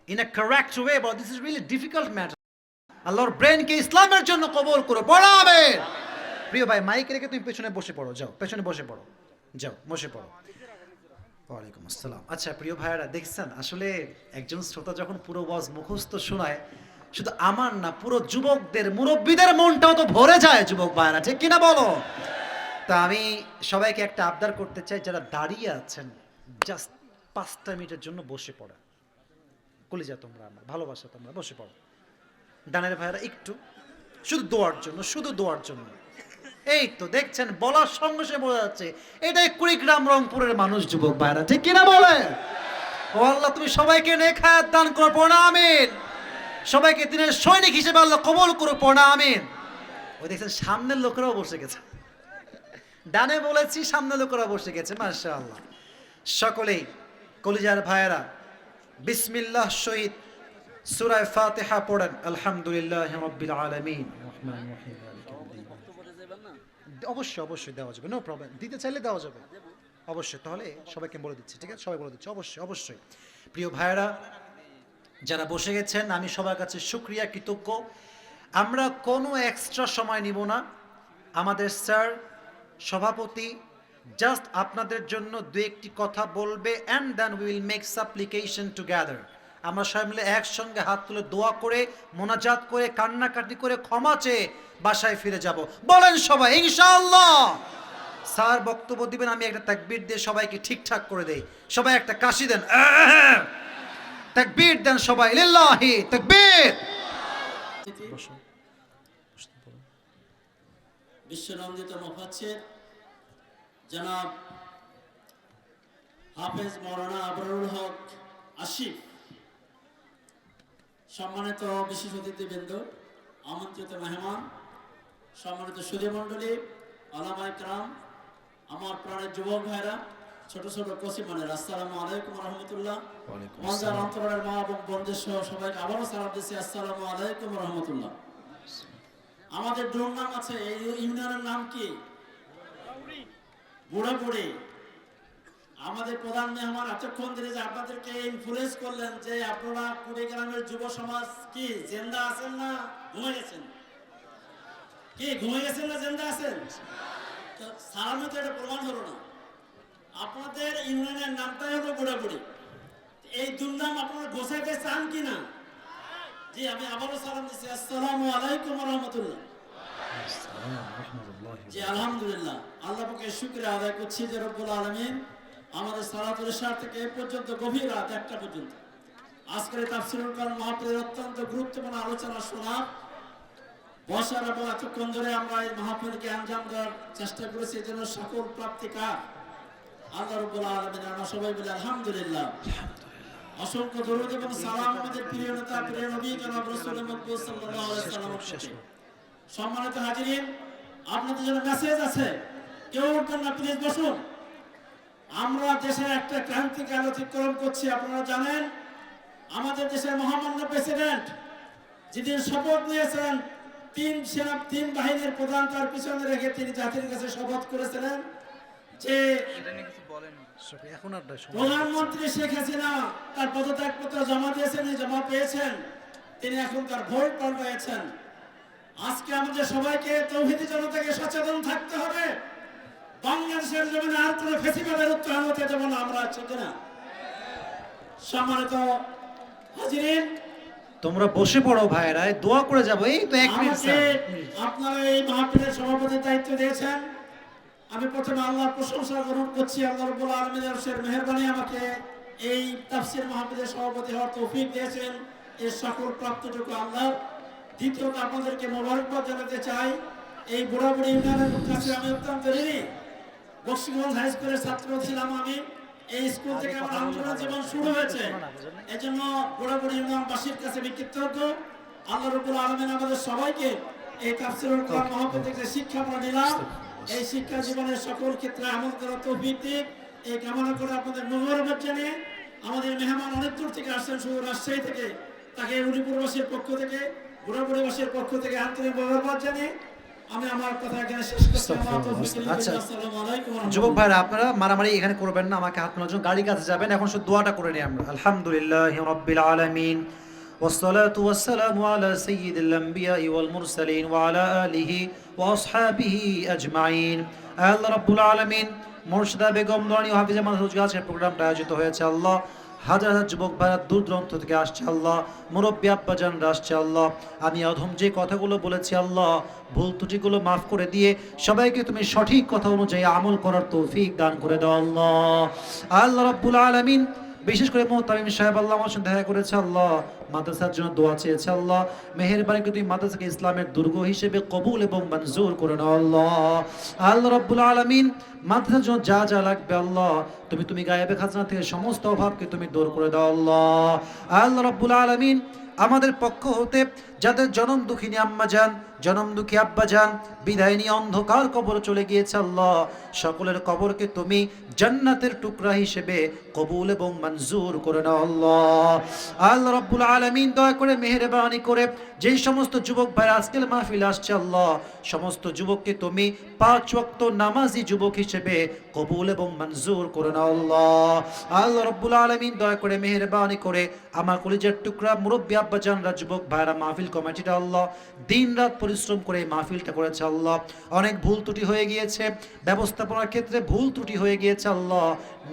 ইন আ কারেক্ট ওয়ে বলা, this is really difficult matter. আল্লাহর ব্রেনকে ইসলামের জন্য কবুল করে পড়া আমিন। প্রিয় ভাই, মাইক রেখে তুমি পেছনে বসে পড়ো, যাও পেছনে বসে পড়ো, যাও বসে পড়ো। ওয়ালাইকুম আসসালাম। আচ্ছা প্রিয় ভাইয়েরা, দেখছেন আসলে একজন শ্রোতা যখন পুরো ওয়াজ মুখস্থ শোনায়, শুধু আমার না, পুরো যুবকদের, মুরব্বীদের মনটাও তো ভরে যায় যুবক ভাইয়েরা, ঠিক কিনা বলো? তা আমি সবাইকে একটা আবদার করতে চাই, যারা দাঁড়িয়ে আছেন জাস্ট 5টা মিনিটের জন্য বসে পড়া। কলিজা তোমরা আমার, ভালোবাসা তোমরা, বসে পড়ো। ডানের ভাইয়েরা একটু, শুধু দোয়ার জন্য, শুধু দোয়ার জন্য। এই তো দেখছেন, বলার সঙ্গে সঙ্গে বোঝা যাচ্ছে এটাই কুড়িগ্রাম রংপুরের মানুষ যুবক ভাইরা, ঠিক কিনা বলে? ও আল্লাহ, তুমি সবাইকে নেখায়াত দান করো, পড়া আমিন। সবাইকে দিনের সৈনিক হিসেবে আল্লাহ কবুল করো, পড়া আমিন। ওই দেখছেন সামনের লোকেরাও বসে গেছে, ডানে বলেছি সামনের লোকেরা বসে গেছে, মাশাআল্লাহ। সকলেই কলিজার ভাইয়েরা বিসমিল্লাহ শহীদ সূরা ফাতিহা পড়েন। আলহামদুলিল্লাহি রাব্বিল আলামিন রহমানির রহিম। অবশ্যই অবশ্যই দেওয়া যাবে, নো প্রবলেম, দিতে চাইলে দেওয়া যাবে অবশ্যই। তাহলে সবাইকে বলে দিচ্ছি, ঠিক আছে? সবাই বলে দিচ্ছি, অবশ্যই অবশ্যই। প্রিয় ভাইয়েরা যারা বসে গেছেন, আমি সবার কাছে শুকরিয়া কৃতজ্ঞ। আমরা কোনো এক্সট্রা সময় নিব না। আমাদের স্যার সভাপতি জাস্ট আপনাদের জন্য দু একটি কথা বলবে, and then we will make supplication together. আমরা সবাই মিলে একসঙ্গে হাত তুলে দোয়া করে, মোনাজাত করে, কান্নাকাটি করে, ক্ষমা চেয়ে বাসায় ফিরে যাব। বলেন সবাই ইনশাআল্লাহ। স্যার বক্তব্য দিবেন, আমি একটা তাকবীর দিয়ে সবাইকে ঠিকঠাক করে দেই। সবাই একটা কাশি দেন, তাকবীর দেন সবাই, লিল্লাহি তাকবীর। বিশ্বনন্দিত মুফাচ্ছির জনাব হাফেজ মাওলানা আবরারুল হক আসিফ, সম্মানিত বিশেষ অতিথিবৃন্দ, আমন্ত্রিত মেহমান, সম্মানিত সুধীমণ্ডলী, ওলামা ইকরাম, আমার প্রাণের যুবক ভাইরা, ছোট ছোট কচিমানেরা, আসসালামু আলাইকুম রহমতুল্লাহ। মঞ্জার অন্তরের মা এবং বন্ধুদের সহ সবাইকে আবারও সালাম দিচ্ছি, আসসালামু আলাইকুম রহমতুল্লাহ। আমাদের ডোর নাম আছে, এই ইউনিয়নের নাম কি? বুড়াবুড়ি। আমাদের প্রধান মেহমান এতক্ষণ ধরে যে আপনাদেরকে ইনফ্লুয়েন্স করলেন যে আপনারা কুড়িগ্রামের যুব সমাজ কি জিন্দা আছেন না ঘুমিয়ে গেছেন? কি ঘুমিয়ে গেছেন না জিন্দা আছেন? তো সালামে তো এটা প্রমাণ হলো না। আপনাদের ইউনিয়নের নামটাই হলো বুড়াবুড়ি। এই দুর্নাম আপনারা গোছাইতে চান কি না? জি, আমি আবারও সালাম দিচ্ছি, আসসালামু আলাইকুম রহমতুল্লাহ। জি আলহামদুলিল্লাহ, আল্লাহ পাকের শুকরিয়া আদায় করছি যে রব্বুল আলামিন আমাদের সালাতুল ইশা থেকে এ পর্যন্ত গভীর রাত 1টা পর্যন্ত আজকের তাফসীরুল কোরআন মাহফিলের অত্যন্ত গুরুত্বপূর্ণ আলোচনা শোনার বসার এবং এতক্ষণ ধরে আমরা এই মাহফিলকে আঞ্জাম দেওয়ার চেষ্টা করেছি, এই জন্য সকল প্রাপ্তিকার আল্লাহ রাব্বুল আলামিন। আমরা সবাই বলি আলহামদুলিল্লাহ। অসংখ্য দরুদ এবং সালাম আমাদের প্রিয় নেতা প্রিয় নবী জনাব রাসূল মুহাম্মদ সাল্লাল্লাহু আলাইহি ওয়াসাল্লামের প্রতি। সম্মানিত হাজিরিন, আপনাদের জন্য মেসেজ আছে, কেউ উঠবেন না, প্লিজ বসুন। আমরা দেশের একটা ক্রান্তিকাল অতিক্রম করছি। আপনারা জানেন আমাদের দেশের মহামান্য প্রেসিডেন্ট যেদিন শপথ নিয়েছেন, তিন বাহিনীর প্রধান তার পিছনে রেখে তিনি জাতির কাছে শপথ করেছিলেন যে প্রধানমন্ত্রী শেখ হাসিনা তার পদত্যাগপত্র জমা দিয়েছেন, জমা পেয়েছেন, তিনি এখন তার ভোট পাল্টাইছেন। আজকে আমাদের সবাইকে তৌহিদি জনতাকে সচেতন থাকতে হবে। বাংলাদেশের জমিনে আর কোনো ফেসিবাদের উত্থান হতে দেব না আমরা, আছি কিনা? সম্মানিত হাজিরিন, তোমরা বসে পড়ো ভাইরা, দোয়া করে যাবো। এই তো 1 মিনিট আমাকে আপনারা এই মাহফিলের সভাপতির দায়িত্ব দিয়েছেন। আমি প্রথমে আল্লাহর প্রশংসা গ্রহণ করছি। আল্লাহ রাব্বুল আলামিনের অশেষ মেহেরবানি আমাকে এই তাফসীর মাহফিলের সভাপতি হওয়ার তৌফিক দিয়েছেন, এর সকল প্রাপ্তটুকু আল্লাহ। দ্বিতীয়ত আপনাদেরকে মোবারকবাদ জানাতে চাই। এই বুড়াবুড়ি ইউনিয়নের কাছে আমি অত্যন্ত ঋণী। বক্সিগঞ্জ হাই স্কুলের ছাত্র ছিলাম আমি। এই স্কুল থেকে আমার আন্দোলন জীবন শুরু হয়েছে। এই জন্য বুড়াবুড়ি ইউনিয়নবাসীর কাছে আমি কৃতজ্ঞ। আল্লাহ রাব্বুল আলামিন আমাদের সবাইকে এই তাফসীরুল কোরআন মাহফিল থেকে শিক্ষা আমরা নিলাম, এই শিক্ষা জীবনের সকল ক্ষেত্রে আমল করার তৌফিক দিক, এই কামনা করে আপনাদের মোবারকবাদ জানিয়ে আমাদের মেহমান অনেক দূর থেকে আসছেন, শুধু রাজশাহী থেকে, তাকে উলিপুরবাসীর পক্ষ থেকে, বুড়াবুড়িবাসীর পক্ষ থেকে আন্তরিক মোবারকবাদ জানিয়ে আমি আমার কথা এখানে শেষ করছি। আচ্ছা আসসালামু আলাইকুম ওয়া রাহমাতুল্লাহ। যুবক ভাইরা, আপনারা মারামারি এখানে করবেন না, আমাকে হাত নাড়ার জন্য গাড়ি কাছে যাবেন। এখন শুধু দোয়াটা করে নিই আমরা। আলহামদুলিল্লাহি রাব্বিল আলামিন ওয়াসসালাতু ওয়াসসালামু আলা সাইয়্যিদিল আমবিয়াই ওয়াল মুরসালিন ওয়া আলা আলিহি ওয়া আসহাবিহি আজমাইন। আল্লাহ রাব্বুল আলামিন মুর্শিদা বেগম নুরানী হাফিজা মাদ্রাসা আজকের প্রোগ্রামটা আয়োজিত হয়েছে। আল্লাহ হাজার হাজার যুবক ভাইরা দূর দূরান্ত থেকে আসছে। আল্লাহ মুরব্বী আব্বাজানরা আসছে। আল্লাহ আমি অধম যে কথাগুলো বলেছি, আল্লাহ ভুল ত্রুটিগুলো মাফ করে দিয়ে সবাইকে তুমি সঠিক কথা অনুযায়ী আমল করার তৌফিক দান করে দাও আল্লাহ। আল্লাহ রাব্বুল আলামিন বিশেষ করে মুহতামিম সাহেব আল্লাহ আমার সঙ্গে দেখা করেছে, আল্লাহ মাদ্রাসার জন্য দোয়া চেয়েছে। আল্লাহ মেহেরবানি করে তুমি মাদ্রাসাকে ইসলামের দুর্গ হিসেবে কবুল এবং মঞ্জুর করে নাও আল্লাহ। আল্লাহ রাব্বুল আলামিন মাদ্রাসার জন্য যা যা লাগবে আল্লাহ তুমি গায়েবে খাজনা থেকে সমস্ত অভাবকে তুমি দূর করে দাও আল্লাহ। আল্লাহ রাব্বুল আলামিন আমাদের পক্ষ হতে যাদের জনম দুঃখিনী আম্মা যান, জনম দুঃখী আব্বা যান বিদায় নিয়ে অন্ধকার কবর চলে গিয়েছে, আল্লাহ সকলের কবরকে তুমি জান্নাতের টুকরা হিসেবে কবুল এবং মঞ্জুর করে নাও আল্লাহ। আল্লাহ রাব্বুল আলামিন দয়া করে মেহেরবানি করে যেই সমস্ত যুবক ভাই আজকের মাহফিলে আসছে, আল্লাহ সমস্ত যুবককে তুমি 5 ওয়াক্ত নামাজি যুবক হিসেবে কবুল এবং মঞ্জুর করে নাও আল্লাহ। আল্লাহ রাব্বুল আলামিন দয়া করে মেহেরবানি করে আমার কলিজার টুকরা মুরব্বী আব্বা জানরা যুবক ভাইরা মাহফিল কমিটিটা আল্লাহ দিন রাত পরিশ্রম করে এই মাহফিলটা করেছে আল্লাহ। অনেক ভুল ত্রুটি হয়ে গিয়েছে, ব্যবস্থাপনার ক্ষেত্রে ভুল ত্রুটি হয়ে গিয়েছে আল্লাহ।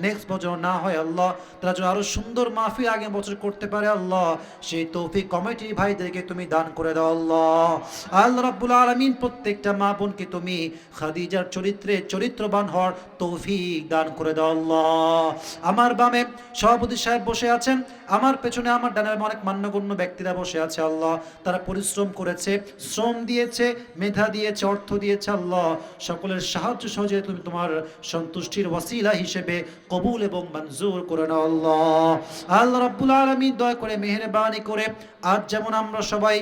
নেক্সট বছর না হয় আল্লাহ তারা যেন আরো সুন্দর মাহফিল আগে বছর করতে পারে আল্লাহ, সেই তৌফিক কমিটি ভাইদেরকে তুমি দান করে দাও আল্লাহ। আল্লাহ রাব্বুল আলামিন প্রত্যেকটা মা বোনকে তুমি খাদিজার চরিত্রে চরিত্রবান হওয়ার তৌফিক দান করে দাও আল্লাহ। আমার বামে সভাপতি সাহেব বসে আছেন, আমার পেছনে আমার ডানের অনেক মান্যগণ্য ব্যক্তিরা বসে আছে আল্লাহ। তারা পরিশ্রম করেছে, শ্রম দিয়েছে, মেধা দিয়েছে, অর্থ দিয়েছে আল্লাহ। সকলের সাহায্য সহযোগিতা তুমি তোমার সন্তুষ্টির ওয়াসিলা হিসেবে কবুল এবং মঞ্জুর করে নাও আল্লাহ। আল্লাহ রাব্বুল আলামিন দয়া করে মেহেরবানি করে আজ যেমন আমরা সবাই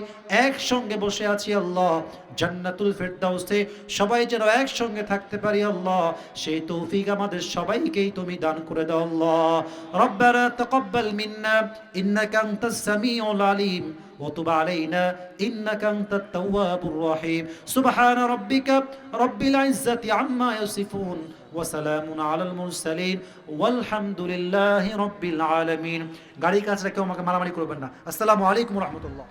একসঙ্গে বসে আছি আল্লাহ, জান্নাতুল ফেরদাউসে সবাই যেন একসঙ্গে থাকতে পারি আল্লাহ, সেই তৌফিক আমাদের সবাইকেই তুমি দান করে দাও আল্লাহ। রব্বানা তাকাব্বাল মিন্না ইন্নাকা আনতাস সামিউল আলিম وتب علينا إنك أنت التواب الرحيم سبحان ربك رب العزة عما يصفون وسلام على المرسلين والحمد لله رب العالمين গাড়ি কাছে কেউ আমাকে মারামারি করবেন না। আসসালামু আলাইকুম ওয়া রাহমাতুল্লাহ।